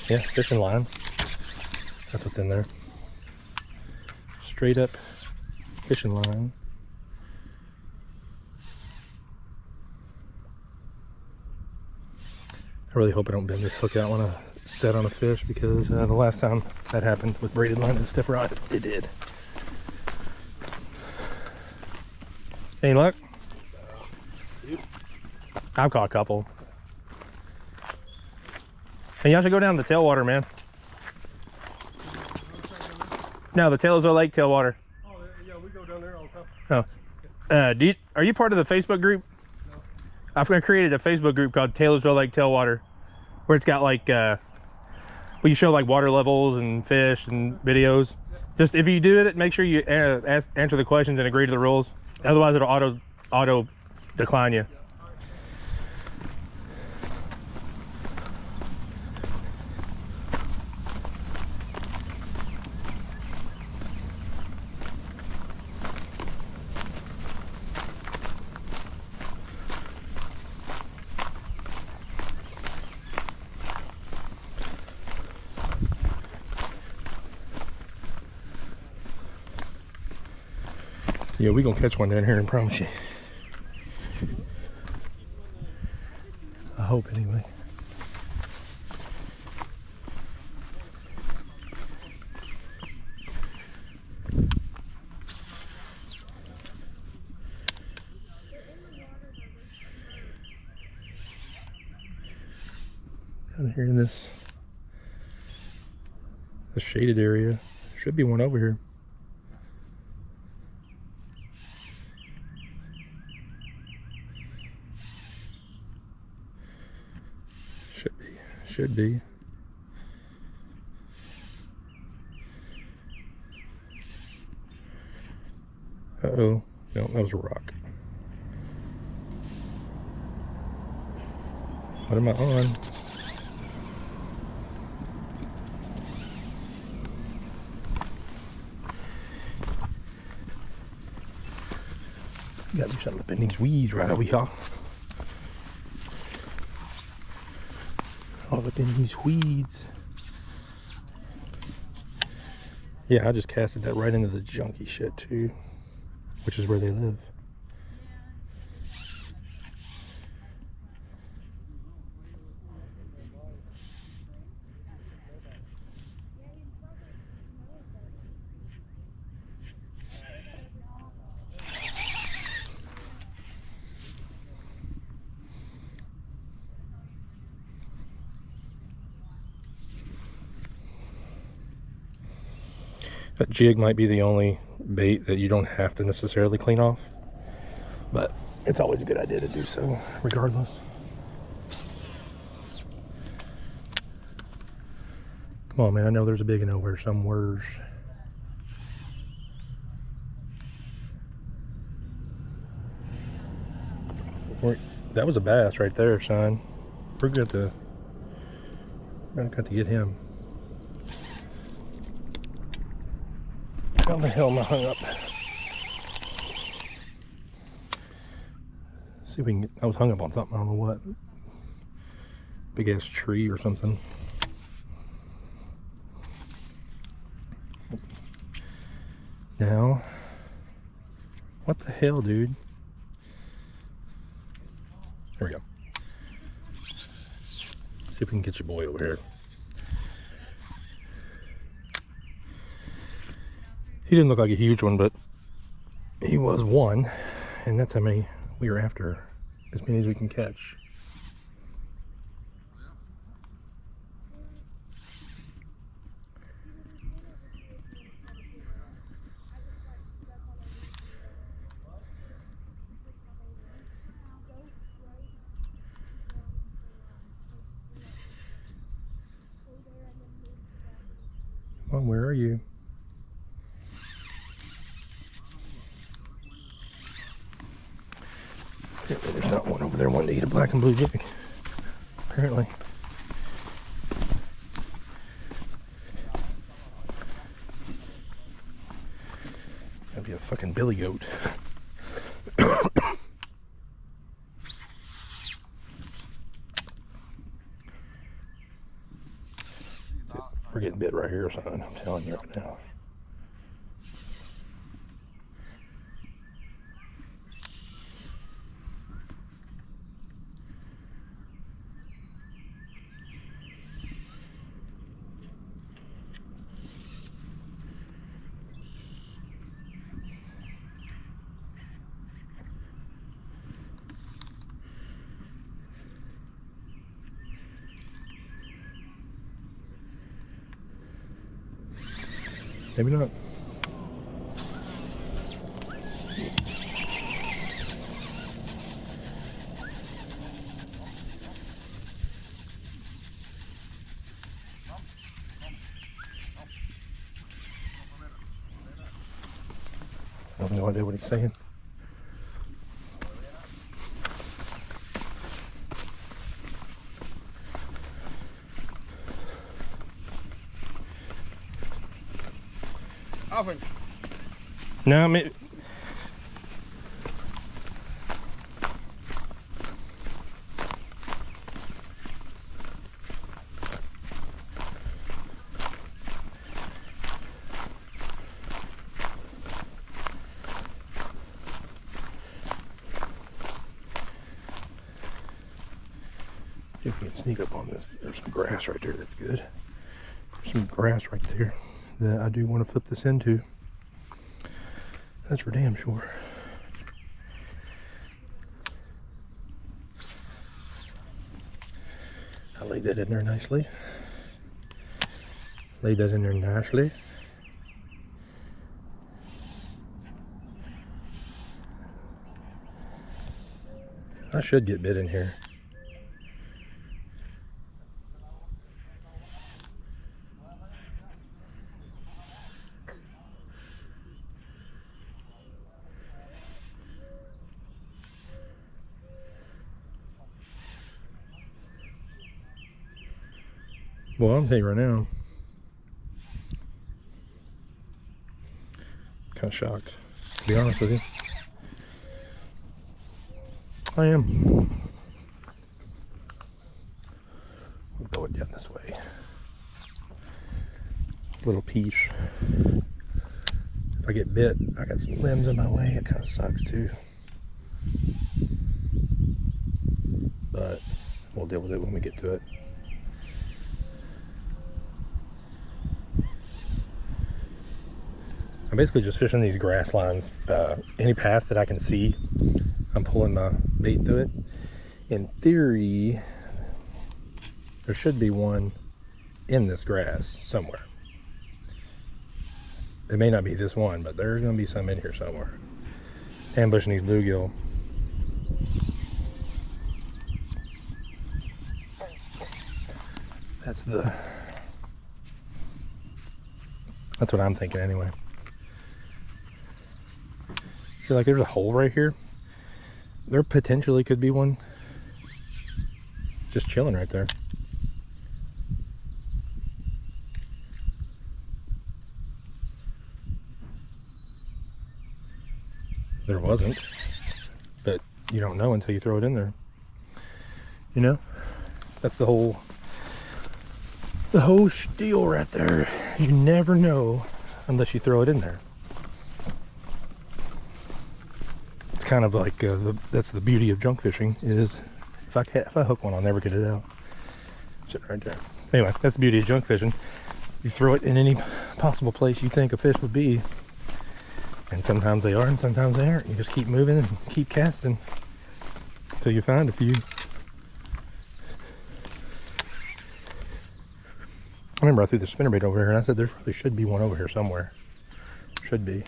Yeah, fishing line. That's what's in there. Straight up fishing line. I really hope I don't bend this hook out when I set on a fish, because the last time that happened with braided line and stiff rod, it did. Any luck? I've caught a couple. Hey, y'all should go down the tailwater, man. No, the Taylorville Lake tailwater. Oh, yeah, we go down there all the time. Oh. Are you part of the Facebook group? No. I've created a Facebook group called Taylorsville Lake Tailwater, where it's got like, where you show like water levels and fish and videos. Just if you do it, make sure you answer the questions and agree to the rules. Otherwise, it'll auto decline you. Yeah, we gonna catch one down here, I promise you. I hope, anyway. Down here in this shaded area, should be one over here. Should be. Uh-oh. No, that was a rock. What am I on? Gotta do something up in these weeds right over here. All up in these weeds. Yeah, I just casted that right into the junky shit too, which is where they live. That jig might be the only bait that you don't have to necessarily clean off, but it's always a good idea to do so regardless. Come on, man, I know there's a big one over somewhere. That was a bass right there, son. We're going to get him. How the hell am I hung up? See if we can get, I was hung up on something, I don't know what. Big ass tree or something. Now, what the hell, dude? There we go. See if we can get your boy over here. He didn't look like a huge one, but he was one, and that's how many we were after. As many as we can catch. Come on, where are you? There's not one over there wanting to eat a black and blue jig, apparently. That'd be a fucking billy goat. We're getting bit right here, son. I'm telling you right now. Maybe not. I have no idea what he's saying. No, maybe. If we can sneak up on this, there's some grass right there. That's good. There's some grass right there that I do want to flip this into. That's for damn sure. I laid that in there nicely. Laid that in there nicely. I should get bit in here. Well, I'm telling you right now, kind of shocked, to be honest with you. I am. We'll go it down this way. Little piece. If I get bit, I got some limbs in my way. It kind of sucks too. But we'll deal with it when we get to it. I'm basically just fishing these grass lines. Any path that I can see, I'm pulling my bait through it. In theory, there should be one in this grass somewhere. It may not be this one, but there's gonna be some in here somewhere. Ambushing these bluegill. That's what I'm thinking anyway. Feel like there's a hole right here. There potentially could be one just chilling right there. There wasn't, but you don't know until you throw it in there. You know, that's the whole spiel right there. You never know unless you throw it in there. It's kind of like that's the beauty of junk fishing, is if I hook one, I'll never get it out. Sitting right there. Anyway, that's the beauty of junk fishing. You throw it in any possible place you think a fish would be, and sometimes they are and sometimes they aren't. You just keep moving and keep casting until you find a few. I remember I threw the spinnerbait over here and I said there should be one over here somewhere. Should be.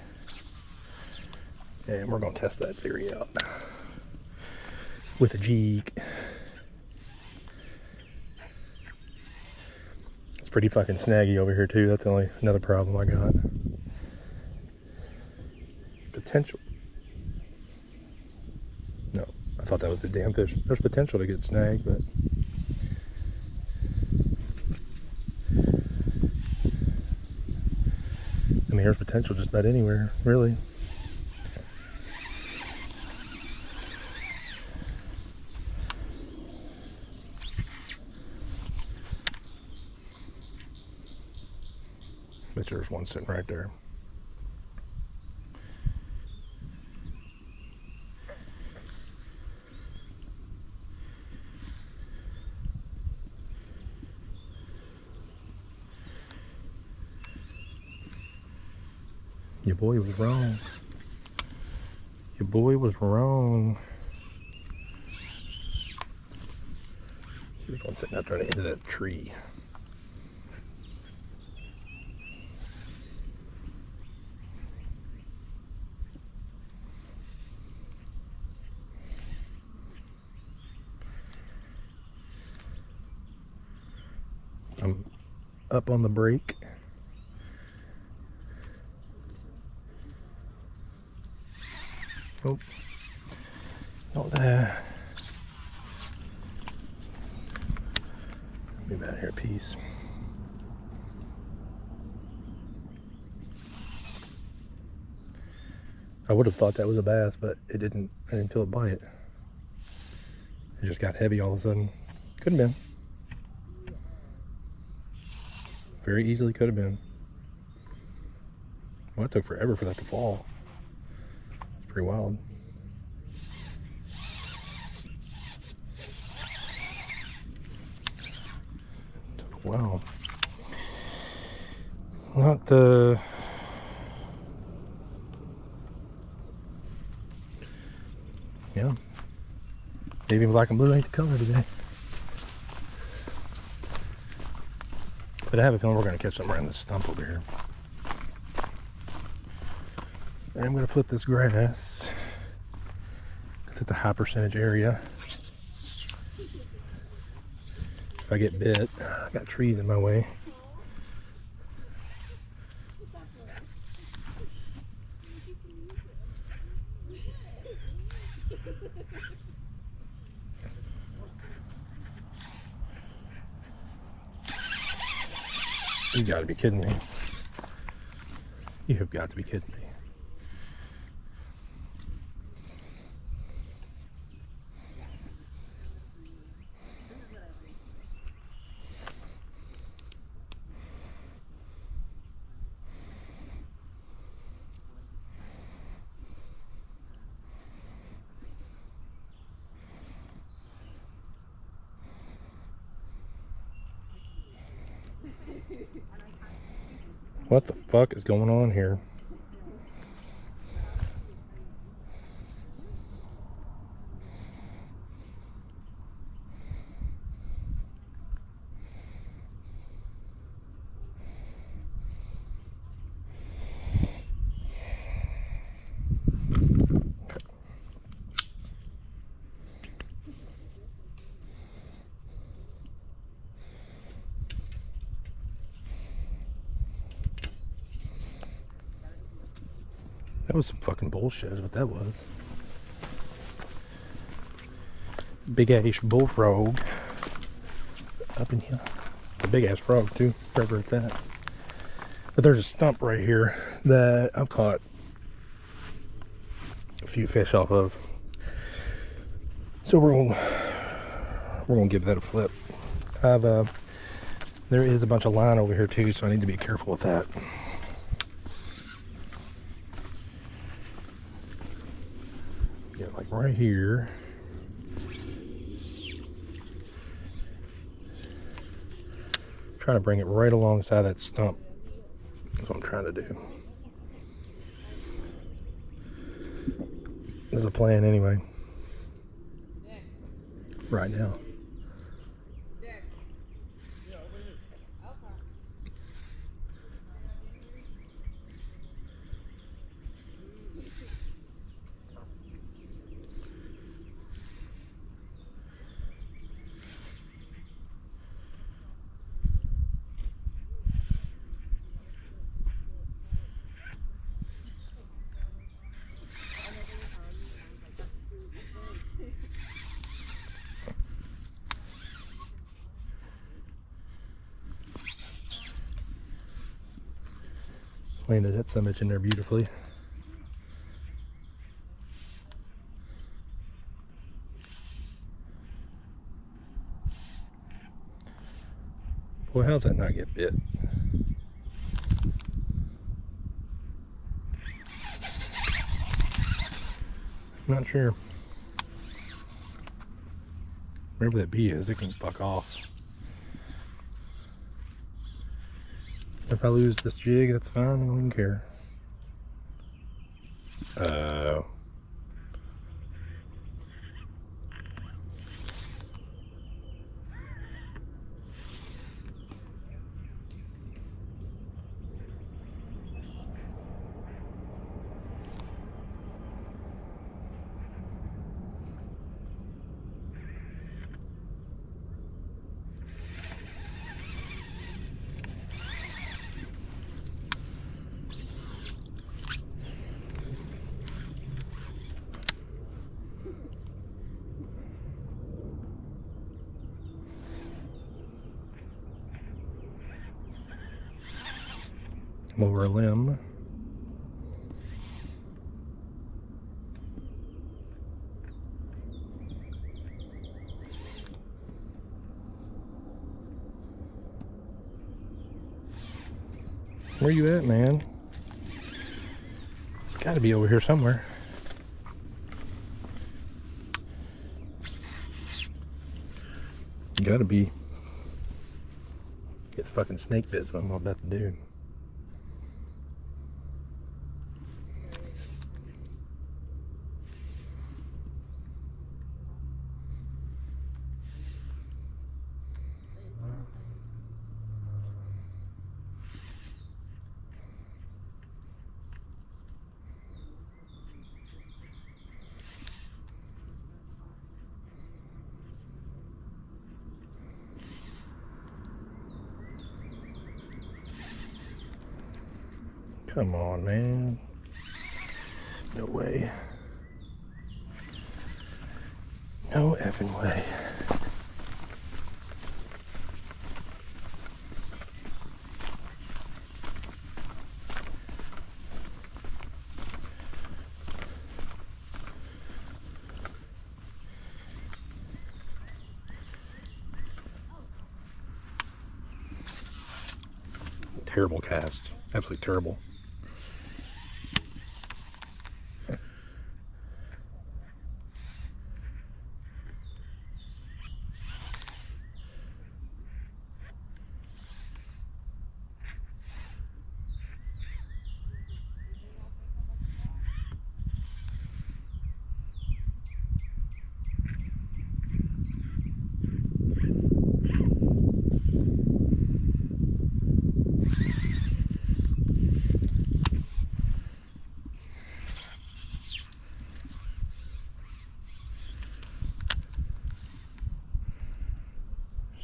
And we're gonna test that theory out with a jig. It's pretty fucking snaggy over here too. That's only another problem I got. Potential. No, I thought that was the damn fish. There's potential to get snagged, but I mean, there's potential just about anywhere, really. Bet there's one sitting right there. Your boy was wrong. Your boy was wrong. See, there's one sitting out there into that tree. I'm up on the break. Oh, not there. Move out here a piece. I would have thought that was a bass, but it didn't. I didn't feel it bite. It just got heavy all of a sudden. Could have been. Very easily could have been. Well, it took forever for that to fall. Pretty wild. Wow. Not yeah. Maybe black and blue ain't the color today. But I have a feeling we're gonna catch something around this stump over here. And I'm going to flip this grass because it's a high percentage area. If I get bit, I got trees in my way. You got to be kidding me. You have got to be kidding me. What the fuck is going on here? That was some fucking bullshit is what that was. Big ass bullfrog up in here. It's a big ass frog too, wherever it's at. But there's a stump right here that I've caught a few fish off of. So we're gonna give that a flip. There is a bunch of line over here too, so I need to be careful with that. Yeah, like right here. Trying to bring it right alongside that stump. That's what I'm trying to do. This is a plan anyway. Right now. Landed that summit in there beautifully. Boy, how's that not get bit? Not sure. Wherever that bee is, it can fuck off. If I lose this jig, that's fine. I don't even care. I'm over a limb. Where you at, man? Gotta be over here somewhere. Gotta be. Gets fucking snake bit is what I'm about to do. Come on, man. No way. No effing way. Terrible cast. Absolutely terrible.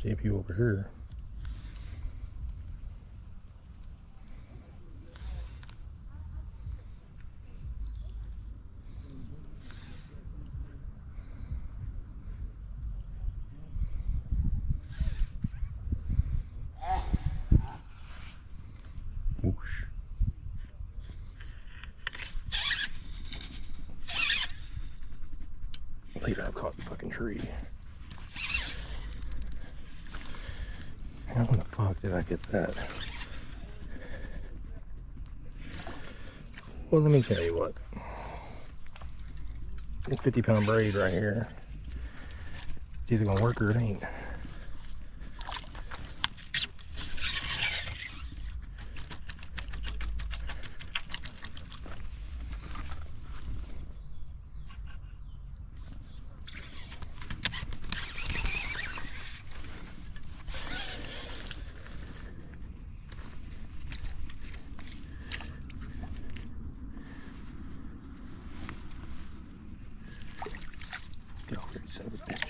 See if you over here. Whoosh. Later, I caught the fucking tree. How in the fuck did I get that? Well, let me tell you what. This 50-pound braid right here. It's either gonna work or it ain't. Get off there, you son of a bitch.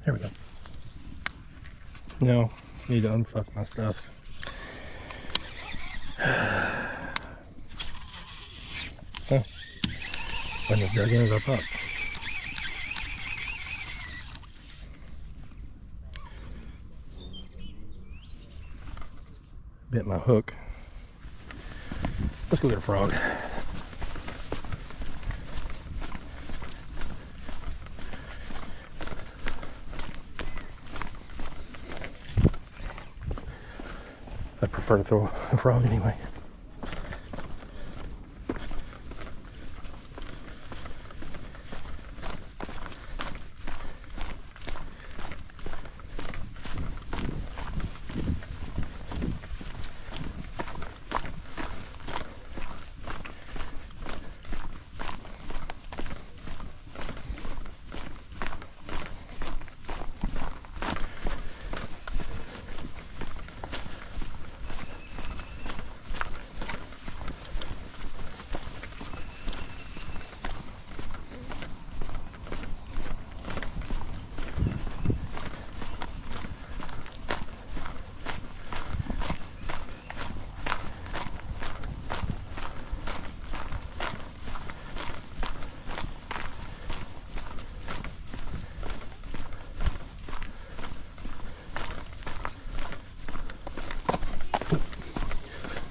There we go. No, need to unfuck my stuff. Huh. Wasn't as dug in as I thought. Bit my hook. Let's go get a frog. I prefer to throw a frog anyway.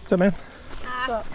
What's up, man? What's up?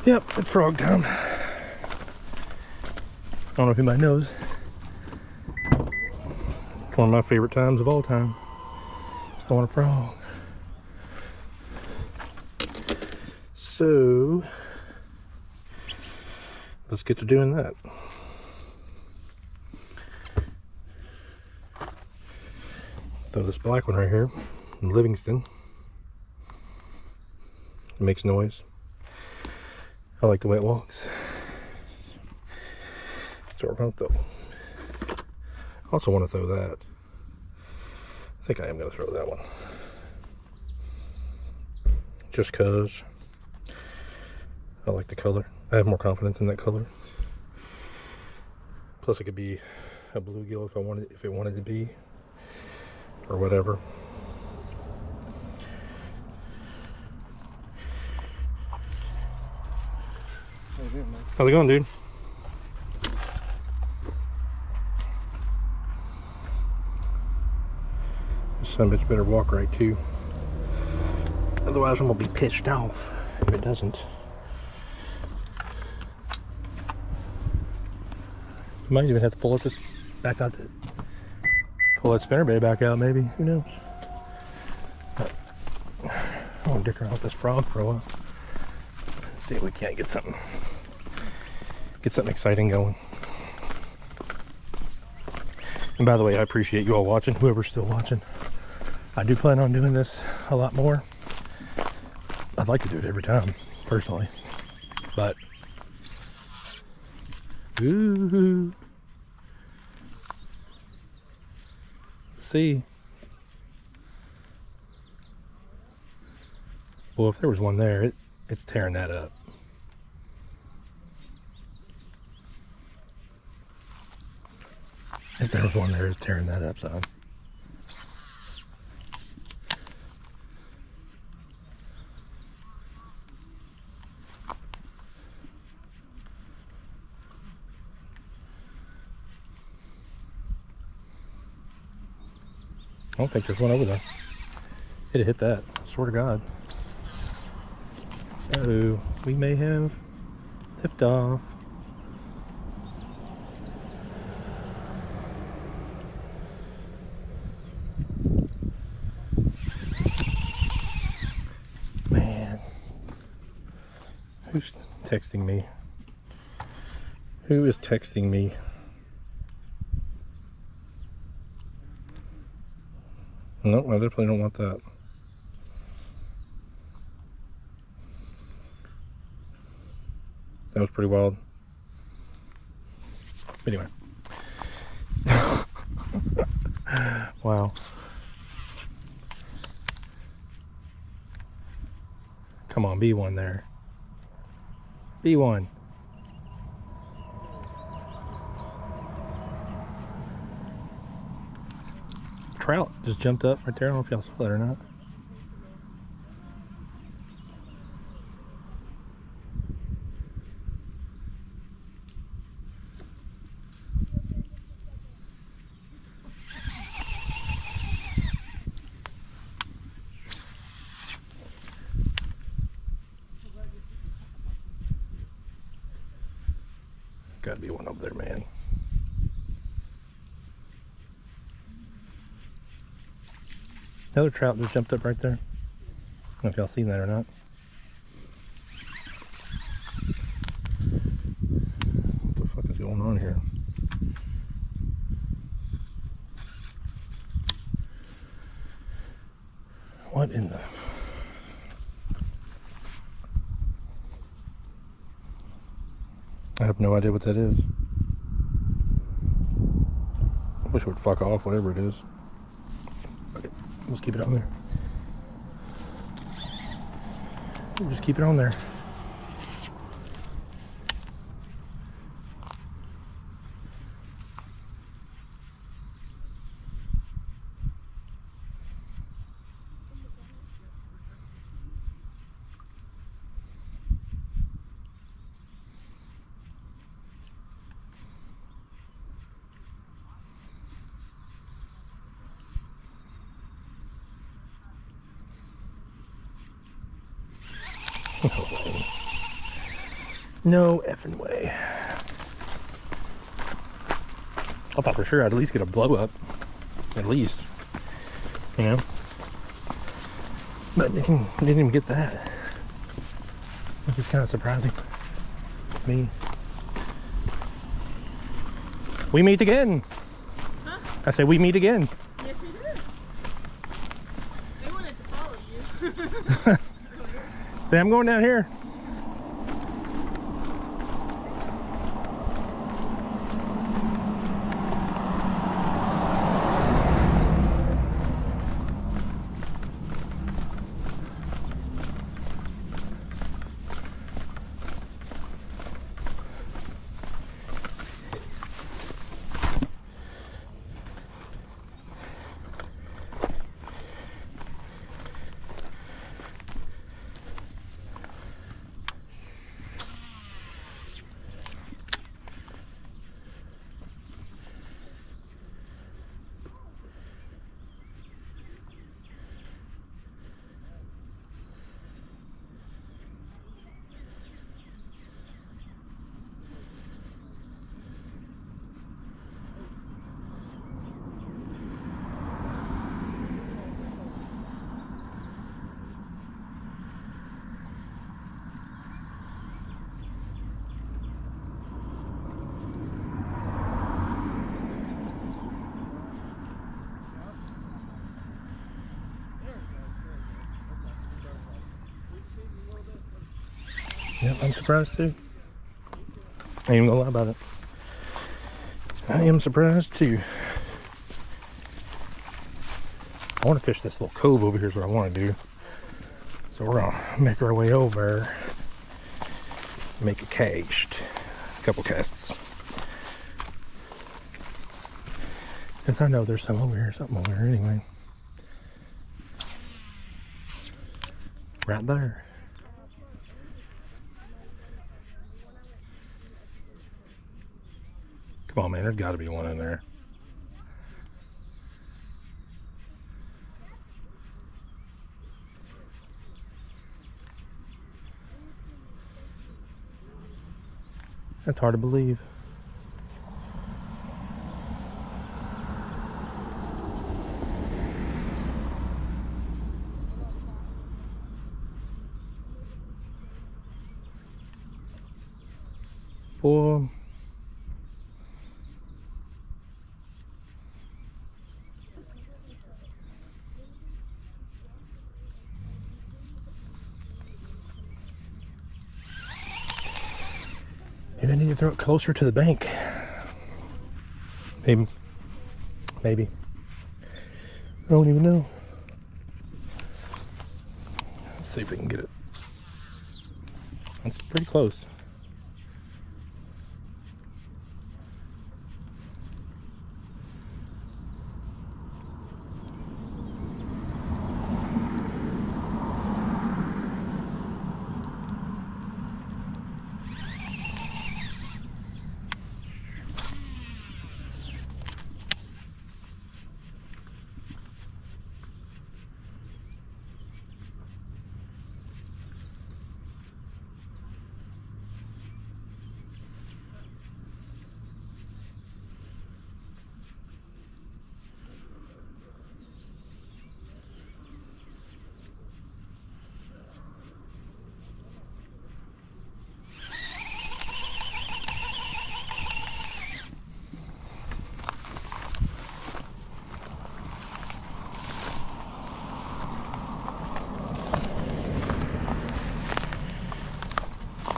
Yep, it's frog time. I don't know if anybody knows. It's one of my favorite times of all time. Just throwing a frog. So, let's get to doing that. Throw this black one right here, Livingston. It makes noise. I like the way it walks. So we're gonna throw. I also want to throw that. I think I am gonna throw that one. Just cause I like the color. I have more confidence in that color. Plus it could be a bluegill if it wanted to be, or whatever. How's it going, dude? Son of a bitch better walk right too. Otherwise I'm gonna be pissed off if it doesn't. Might even have to pull it back out. Pull that spinnerbait back out, maybe. Who knows? But I want to dick around with this frog for a while. See if we can't get something exciting going. And by the way, I appreciate you all watching, whoever's still watching. I do plan on doing this a lot more. I'd like to do it every time, personally. But ooh. See. Well, if there was one there, it's tearing that up. If there was one there, it's tearing that up, son. I don't think there's one over there. It'd hit that, I swear to God. Uh-oh, we may have tipped off. Man, who's texting me? Who is texting me? Nope, I definitely don't want that. That was pretty wild. Anyway. Wow. Come on, be one there. Be one. Trout just jumped up right there. I don't know if y'all saw that or not. Gotta be one over there, man. Another trout just jumped up right there. I don't know if y'all seen that or not. What the fuck is going on here? What in the... I have no idea what that is. I wish it would fuck off, whatever it is. Okay, let's keep it on there. We'll just keep it on there. No effing way. I thought for sure I'd at least get a blow up. At least. You know? But didn't even get that. Which is kind of surprising. Me. We meet again. Huh? I say we meet again. Yes, we did. They wanted to follow you. Say I'm going down here. Yep, I'm surprised too. I ain't even gonna lie about it. I am surprised too. I want to fish this little cove over here is what I want to do. So we're gonna make our way over, make a cast, a couple casts. Because I know there's some over here, something over here anyway. Right there. Come on, man, there's got to be one in there. That's hard to believe. Boy. Maybe I need to throw it closer to the bank. Maybe. Maybe. I don't even know. Let's see if we can get it. That's pretty close.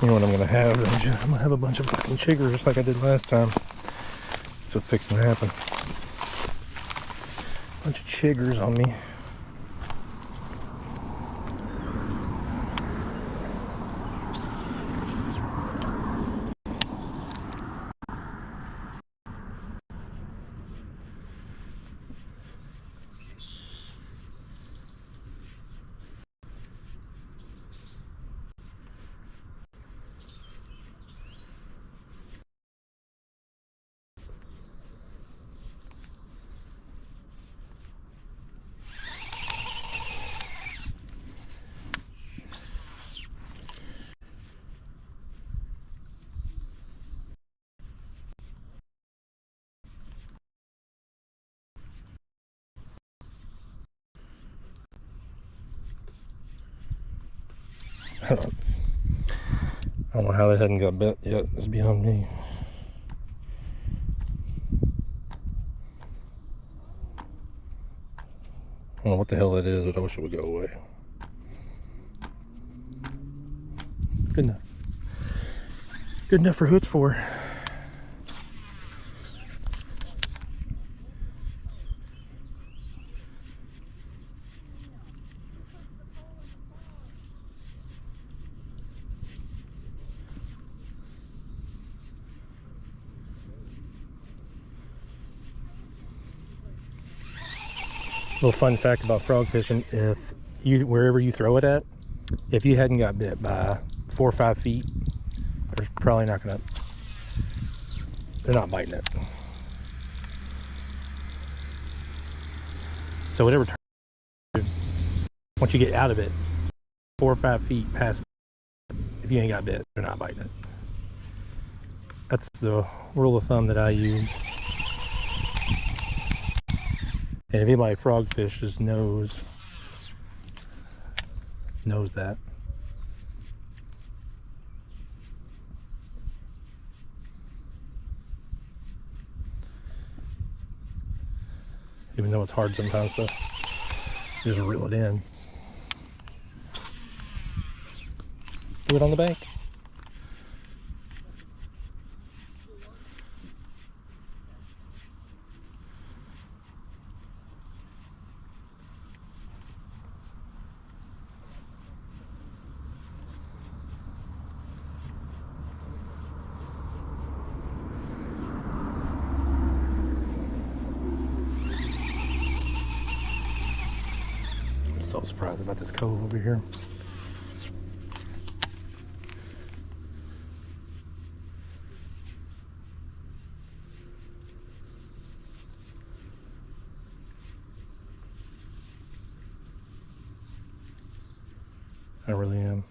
You know what I'm gonna have? I'm gonna have a bunch of fucking chiggers just like I did last time. That's what's fixing to happen. Bunch of chiggers on me. I don't know how they hadn't got bit yet. It's beyond me. I don't know what the hell that is, but I wish it would go away. Good enough. Good enough for who it's for. Little fun fact about frog fishing: if you, wherever you throw it at, if you hadn't got bit by 4 or 5 feet, they're probably not gonna. They're not biting it. So whatever. Once you get out of it, 4 or 5 feet past, if you ain't got bit, they're not biting it. That's the rule of thumb that I use. And if anybody frog fishes knows that. Even though it's hard sometimes to just reel it in. Do it on the bank. little surprised about this cove over here. I really am.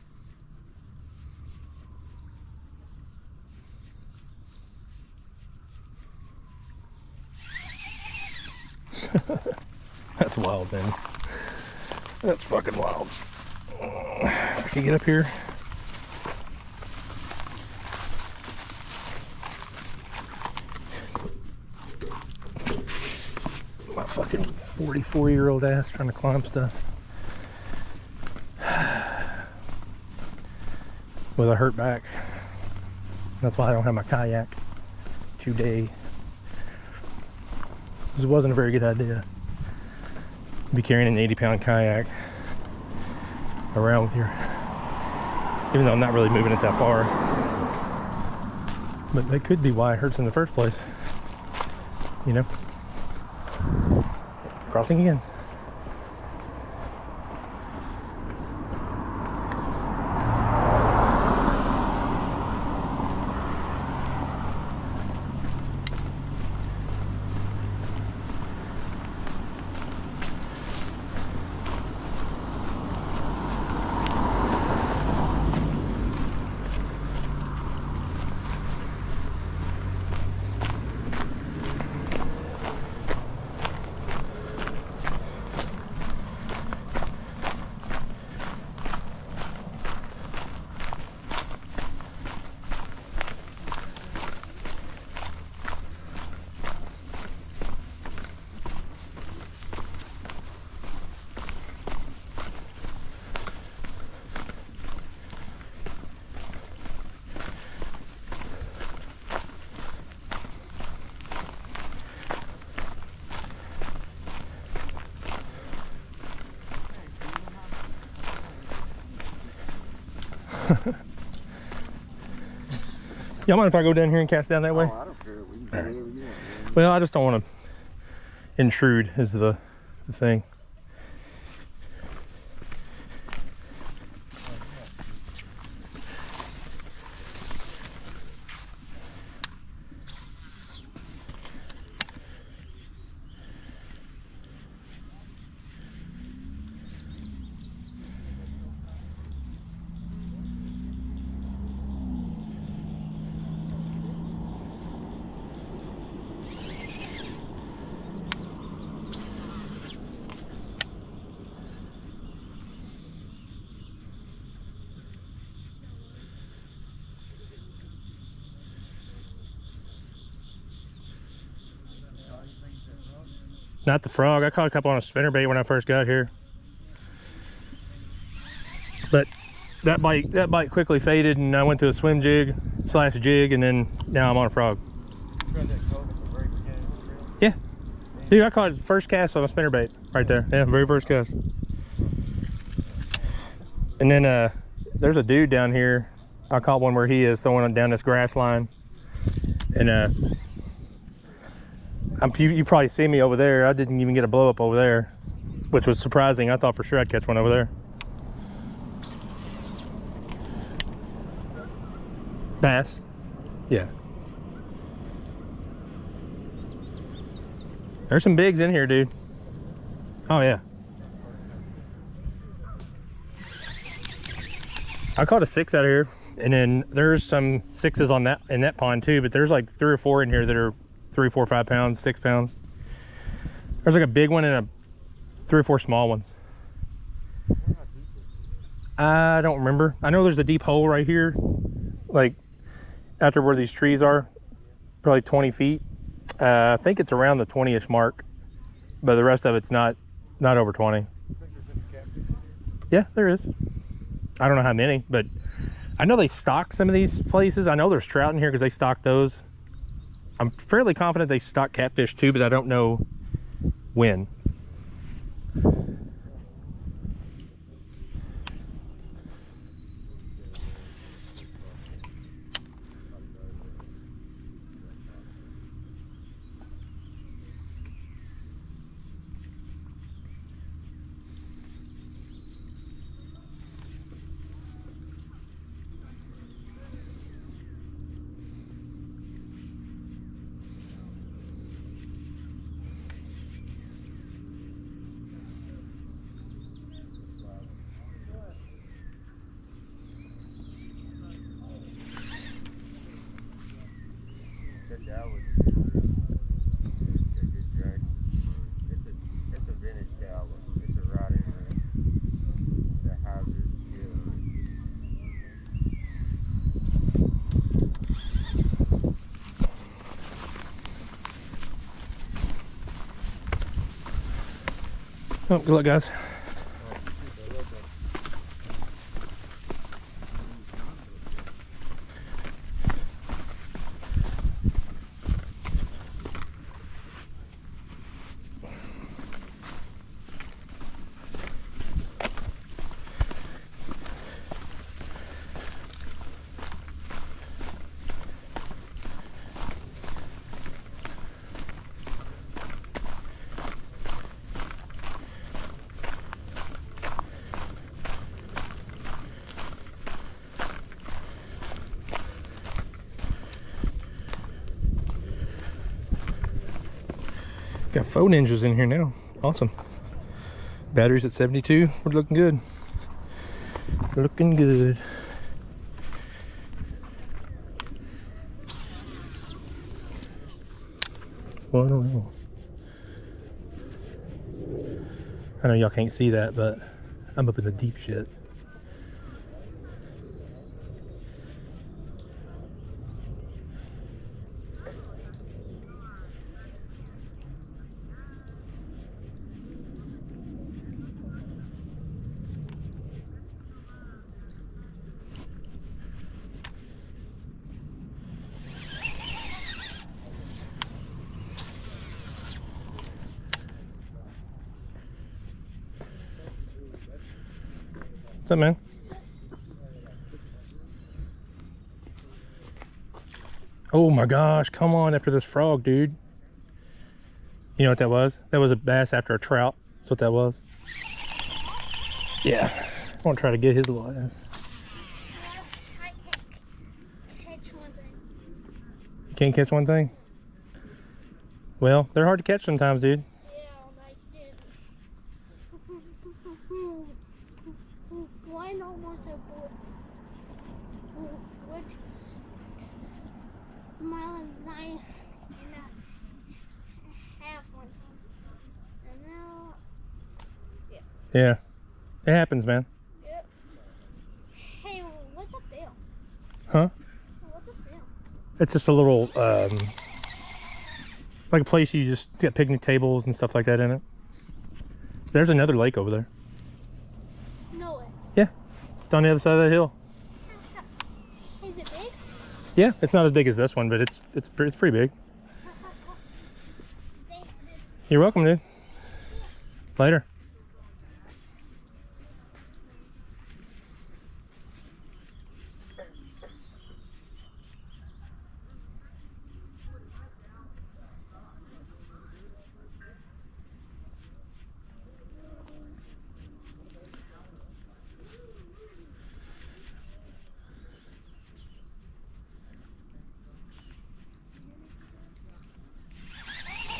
That's wild, man. That's fucking wild. I can get up here. My fucking 44-year-old ass trying to climb stuff. With a hurt back. That's why I don't have my kayak today. This wasn't a very good idea. Be carrying an 80-pound kayak around with your, even though I'm not really moving it that far. But that could be why it hurts in the first place. You know? Crossing again. Y'all mind if I go down here and cast down that way? Oh, I don't care. We can do whatever you want, man. Well, I just don't want to intrude is the thing. Not the frog. I caught a couple on a spinnerbait when I first got here. But that bite quickly faded, and I went to a swim jig / jig, and then now I'm on a frog. Yeah. Dude, I caught his first cast on a spinnerbait right there. Yeah, very first cast. And then there's a dude down here. I caught one where he is throwing it down this grass line. And you probably see me over there. I didn't even get a blow up over there, which was surprising. I thought for sure I'd catch one over there. Bass? Yeah. There's some bigs in here, dude. Oh yeah. I caught a 6 out of here, and then there's some 6s on that in that pond too, but there's like 3 or 4 in here that are 3, 4, 5 pounds, 6 pounds. There's like a big one and 3 or 4 small ones. I don't remember. I know there's a deep hole right here, like after where these trees are, probably 20 feet. I think it's around the 20-ish mark, but the rest of it's not over 20. Yeah, there is. I don't know how many, but I know they stock some of these places. I know there's trout in here because they stock those. I'm fairly confident they stock catfish too, but I don't know when. That was good. Check this dragon. It's a vintage tower. It's a rotting ring. The house is good. Oh, good luck, guys. Got phone ninjas in here now. Awesome. Batteries at 72. We're looking good. Looking good. Well, I don't know. I know y'all can't see that, but I'm up in the deep shit. What's up, man? Oh my gosh, come on after this frog, dude. You know what that was? That was a bass after a trout. That's what that was. Yeah. I want to try to get his little ass. I can't catch one thing. You can't catch one thing? Well, they're hard to catch sometimes, dude. Yeah, like this. Why not want to go? What? Mile and 9 and a half one time. And now, Yeah. It happens, man. yep. Hey, what's up there? Huh? What's up there? It's just a little, like a place you just, it's got picnic tables and stuff like that in it. There's another lake over there. No way. Yeah. It's on the other side of that hill. Is it big? Yeah. It's not as big as this one, but it's pretty big. Thanks, dude. You're welcome, dude. Later.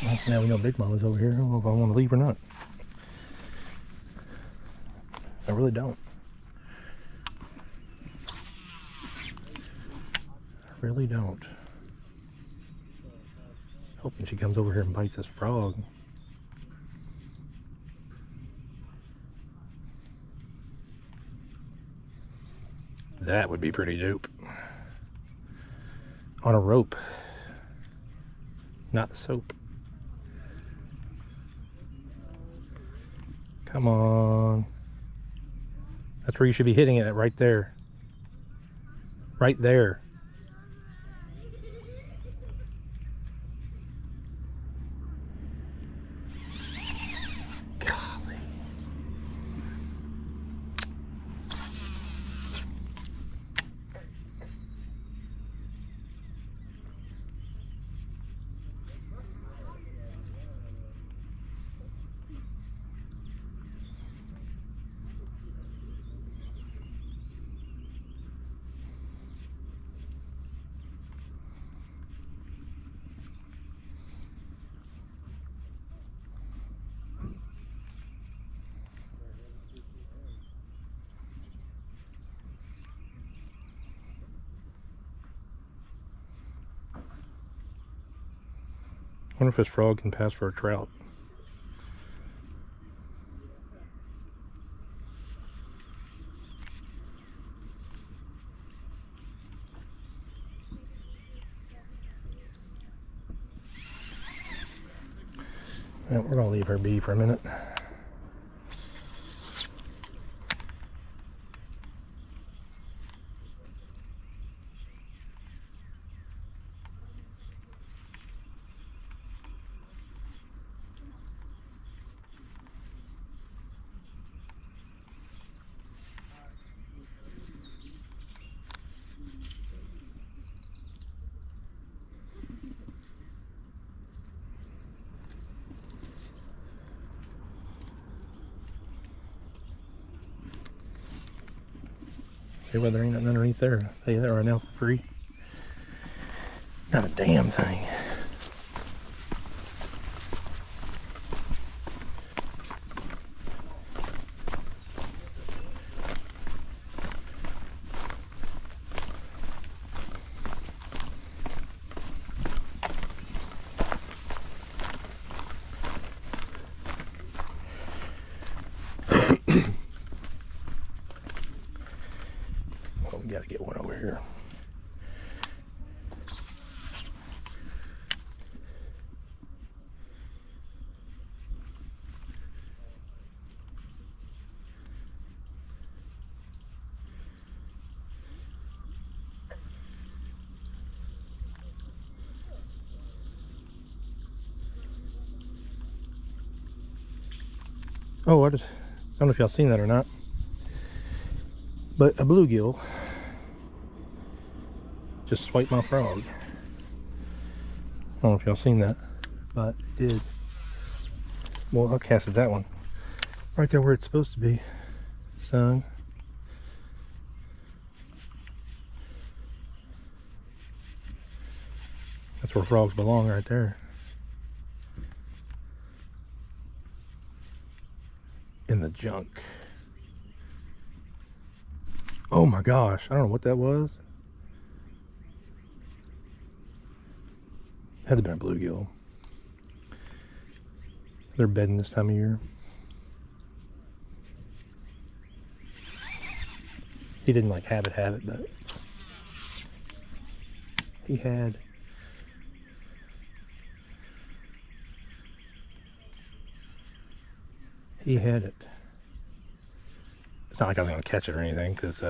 Well, now we know Big Mama's over here. I don't know if I want to leave or not. I really don't. I really don't. Hoping she comes over here and bites this frog. That would be pretty dope. On a rope. Not the soap. Come on. That's where you should be hitting it, right there. Right there. Golly. wonder if this frog can pass for a trout. Yeah, we're gonna leave her be for a minute. See whether there ain't nothing underneath there. I'll tell you that right now for free. Not a damn thing. Well, we gotta get one over here. Oh, I don't know if y'all seen that or not, but a bluegill just swiped my frog. I don't know if y'all seen that, but it did. Well, I casted that one right there where it's supposed to be, son. That's where frogs belong, right there. In the junk. Oh my gosh, I don't know what that was. Had to have been a bluegill. They're bedding this time of year. He didn't like have it, but he had. He had it. It's not like I was gonna catch it or anything, because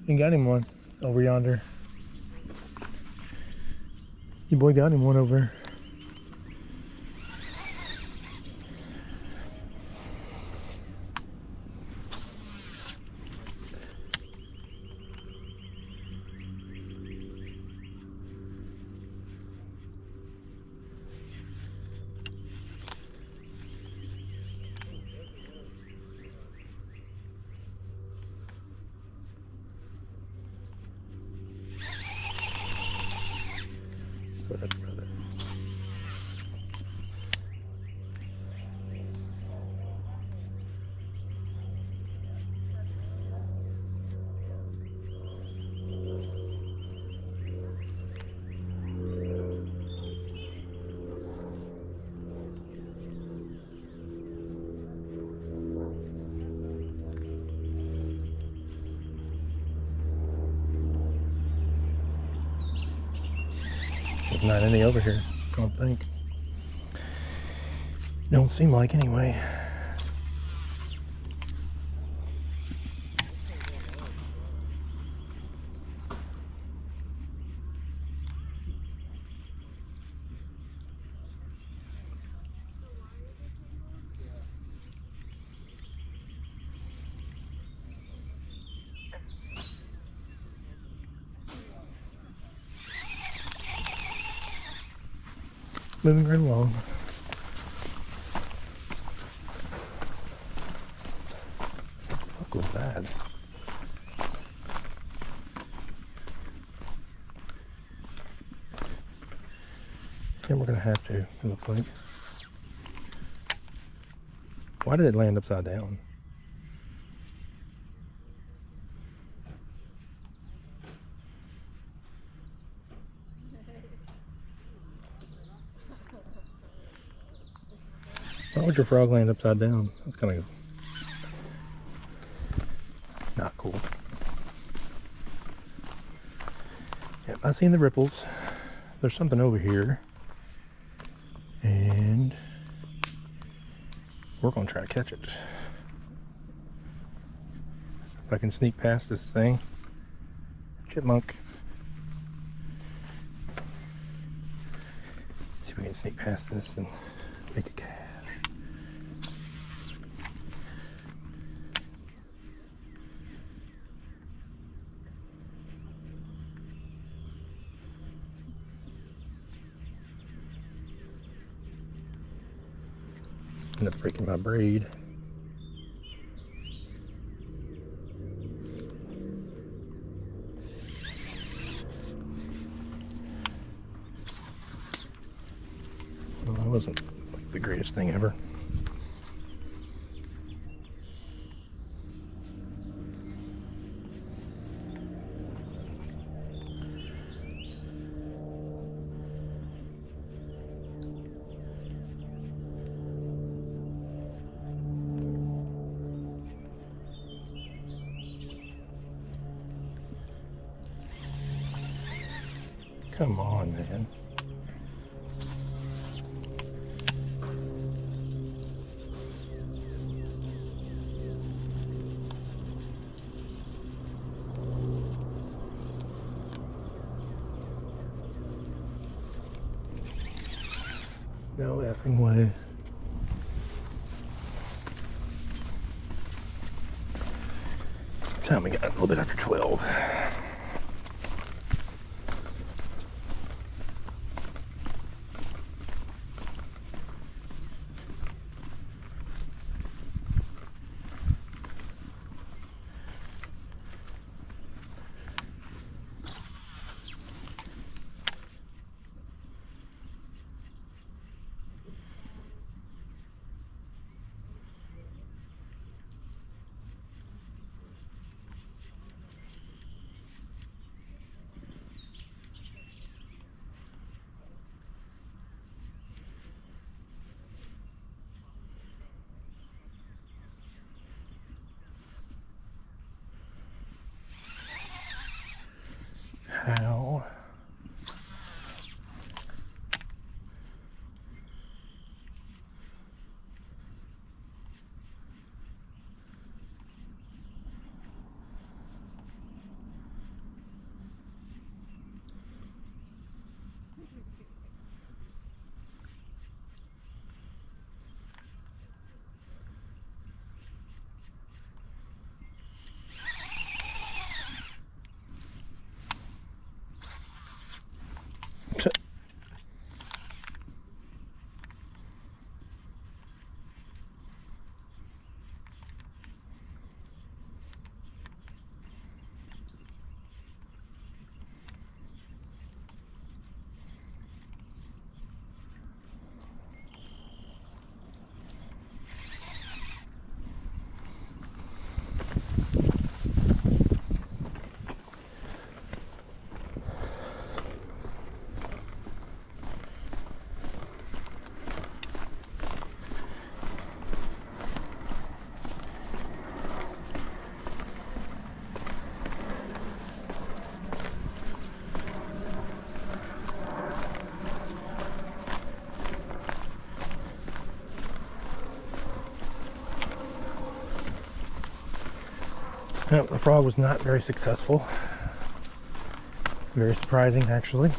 you got him one over yonder. Your boy got him one over. Whatever, brother. There's not any over here, I don't think. Don't seem like, anyway. Moving right along. What the fuck was that? Yeah, we're gonna have to, it looks like. Why did it land upside down? Why would your frog land upside down? That's kind of not cool. Yep, I seen the ripples. There's something over here. And we're gonna try to catch it. If I can sneak past this thing. Chipmunk. See if we can sneak past this and make a cast. End up breaking my braid. Well, that wasn't like the greatest thing ever. Come on, man. No effing way. Time we got a little bit after 12. How? Well, the frog was not very successful. Very surprising, actually.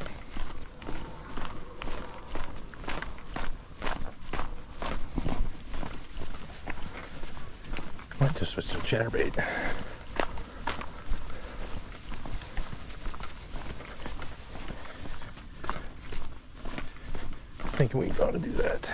Might just switch to chatterbait. Thinking we ought to do that.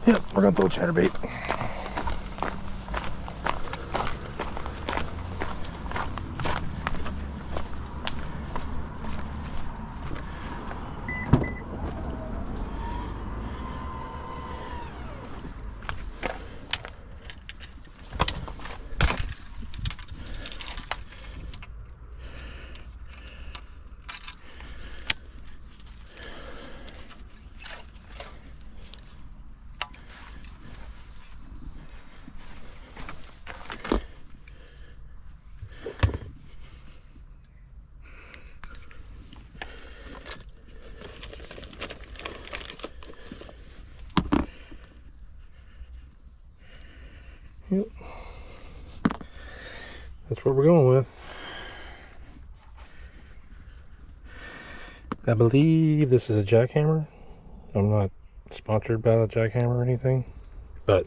Yep, we're gonna throw a chatterbait. Yep. That's what we're going with. I believe this is a jackhammer. I'm not sponsored by the jackhammer or anything, but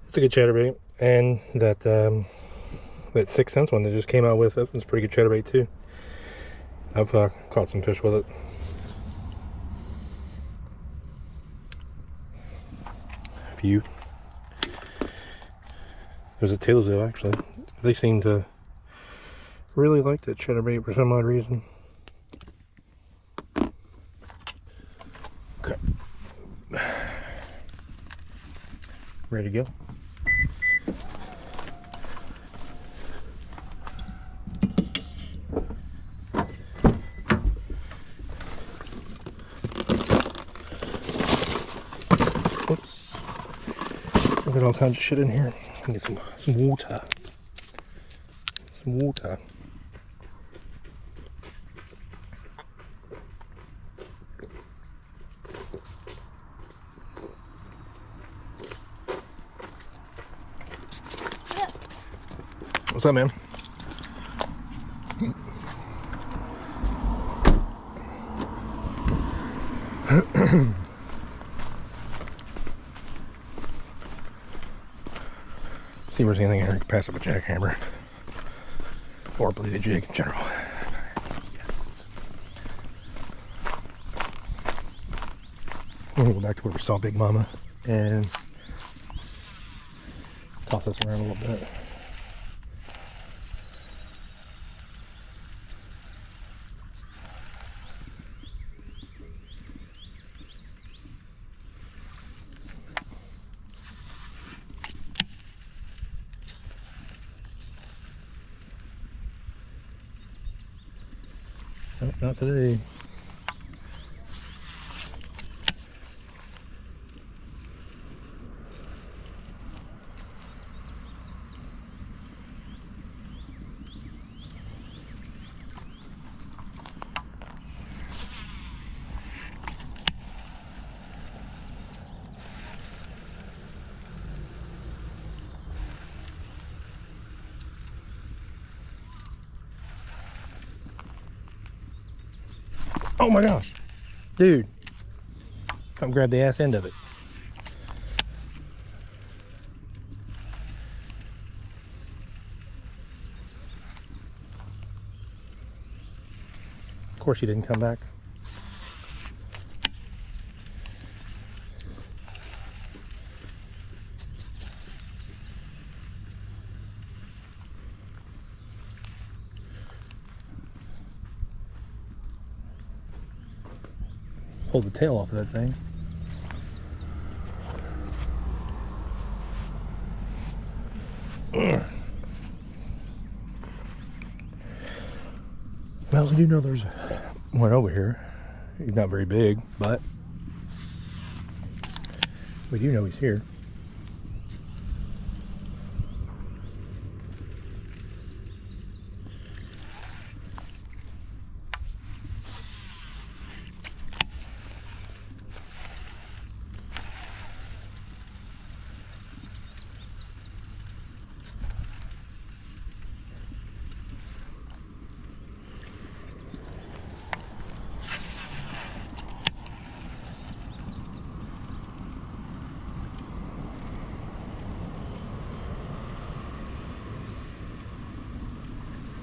it's a good chatterbait. And that that 6 cents one that just came out with it was a pretty good chatterbait too. I've caught some fish with it. A few. There's a tailsville actually. They seem to really like that chatterbait for some odd reason. Okay. Ready to go? Oops. I've got all kinds of shit in here. Get some water. Some water. What's up, man? See if there's anything in here you can pass up a jackhammer or a bladed jig in general. Yes. We're gonna go back to where we saw Big Mama and toss this around a little bit. Nope, not today. Oh my gosh, dude, come grab the ass end of it. Of course he didn't come back. Hold the tail off of that thing. Well, we do know there's one over here. He's not very big, but we do know he's here.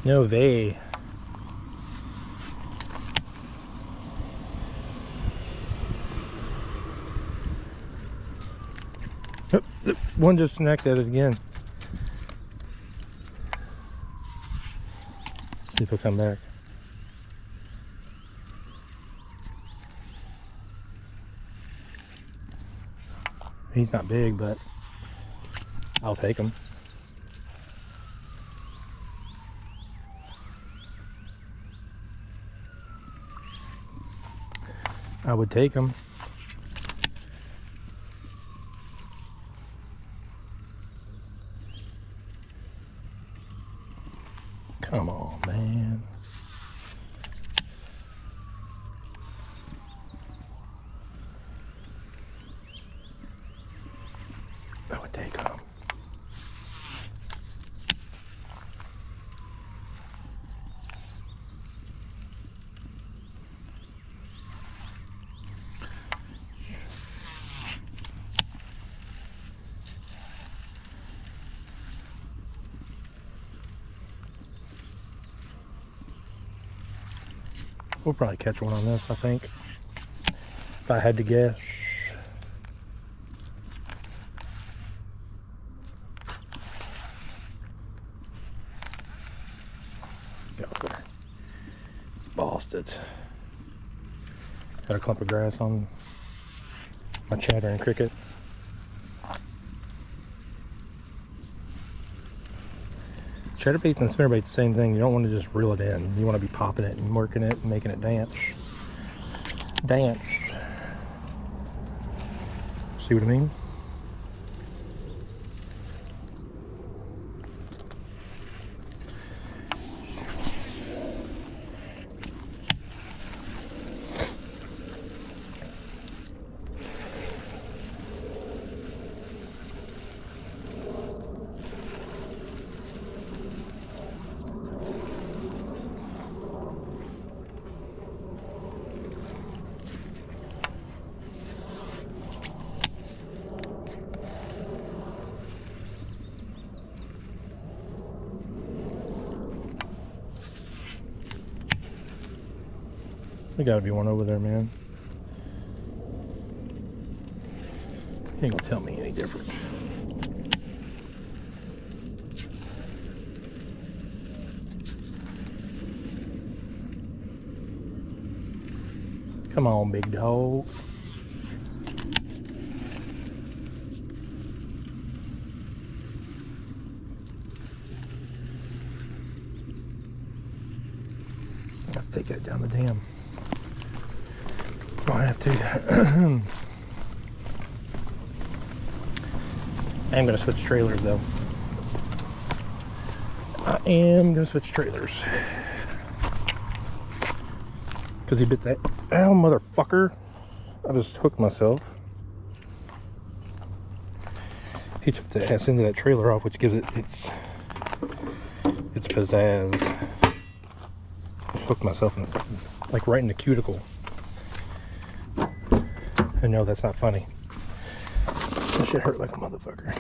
No way. The one just snacked at it again. See if he'll come back. He's not big, but I'll take him. I would take him. Come on, man. I would take him. We'll probably catch one on this, I think. If I had to guess. Get off there. Lost it. Got a clump of grass on my chattering cricket. Chatterbaits and spinnerbaits, the same thing. You don't want to just reel it in. You want to be popping it and working it and making it dance. Dance. See what I mean? There gotta be one over there, man. You ain't gonna tell me any different. Come on, big dog. I have to take that down the dam. I have to. I am going to switch trailers though. I am going to switch trailers. Because he bit that. Ow, motherfucker. I just hooked myself. He took the ass into that trailer off, which gives it its pizzazz. I hooked myself in, like right in the cuticle. I know that's not funny. That shit hurt like a motherfucker.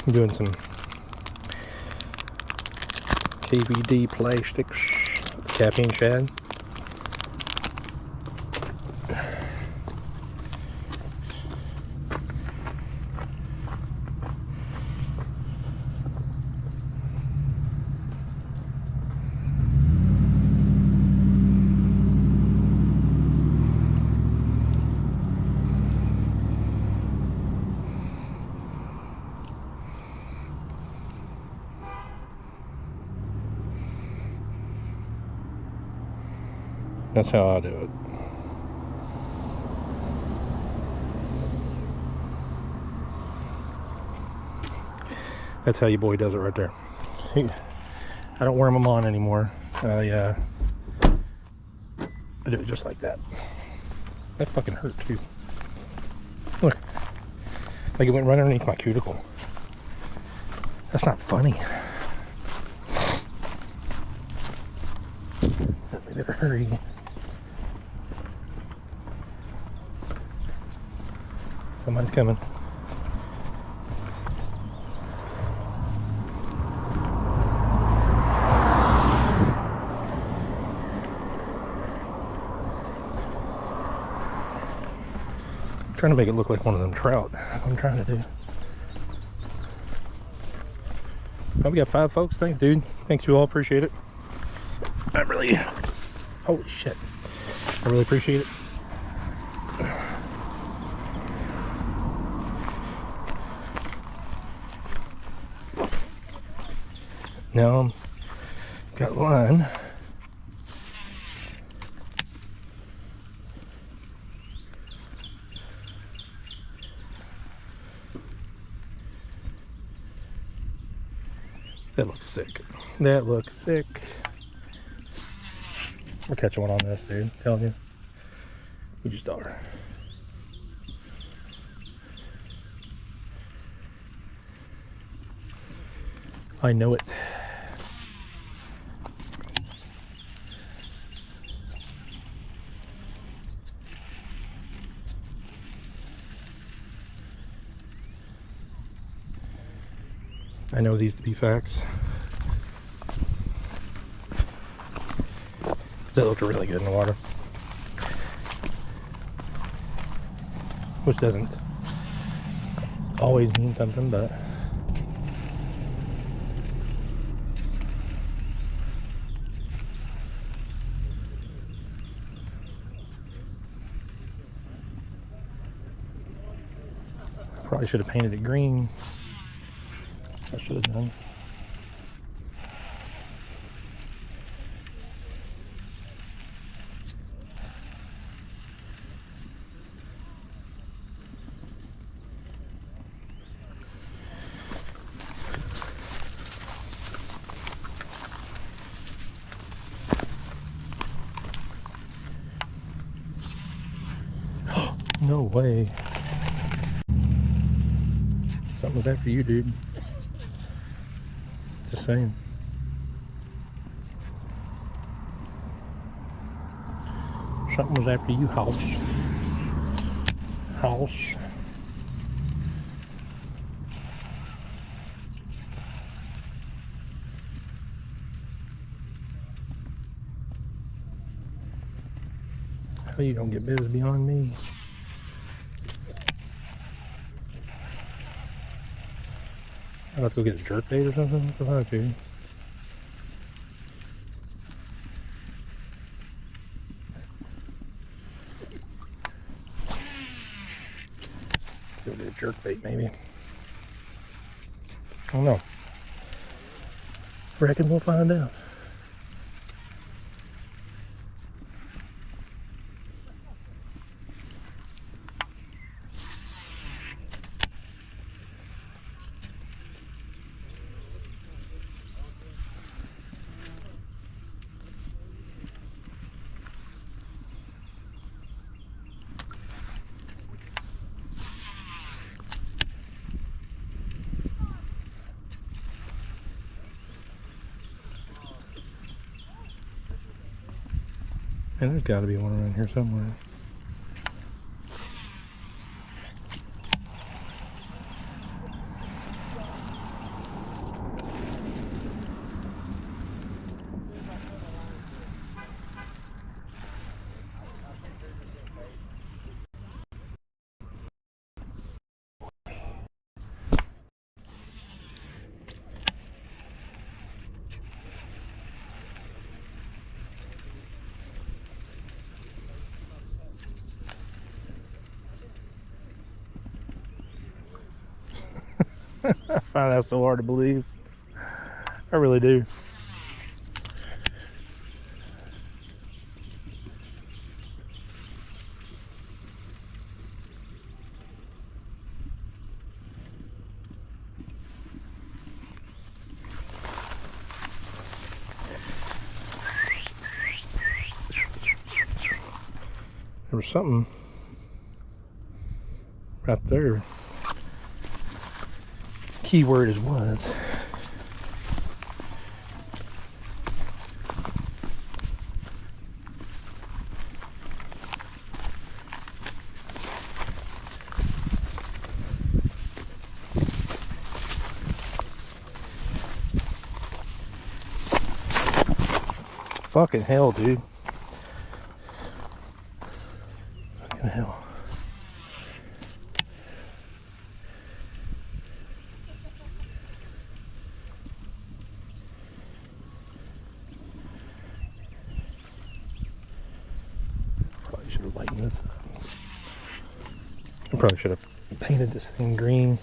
I'm doing some KVD plastics, caffeine shad. That's how I do it. That's how your boy does it right there. I don't worm them on anymore. I do it just like that. That fucking hurt too. Look, like it went right underneath my cuticle. That's not funny. We better hurry. Somebody's coming. trying to make it look like one of them trout. That's what I'm trying to do. Oh, we got 5 folks. Thanks, dude. Thanks, you all. Appreciate it. I really, holy shit. I really appreciate it. Now, got line. That looks sick. That looks sick. We're catching one on this, dude. I'm telling you. We just are. I know it. I know these to be facts. That looked really good in the water. Which doesn't always mean something, but probably should have painted it green. I should have done. No way. Something was after you, dude. Just saying. Something was after you, house. House. How you gonna get busy beyond me? I'm about to go get a jerk bait or something? What the fuck, dude? Go get a jerk bait, maybe. I don't know. Reckon we'll find out. And there's got to be one around here somewhere. I find that so hard to believe. I really do. There was something right there. Keyword is was. Fucking hell, dude. Fucking hell. lighten this up. I probably should have painted this thing green.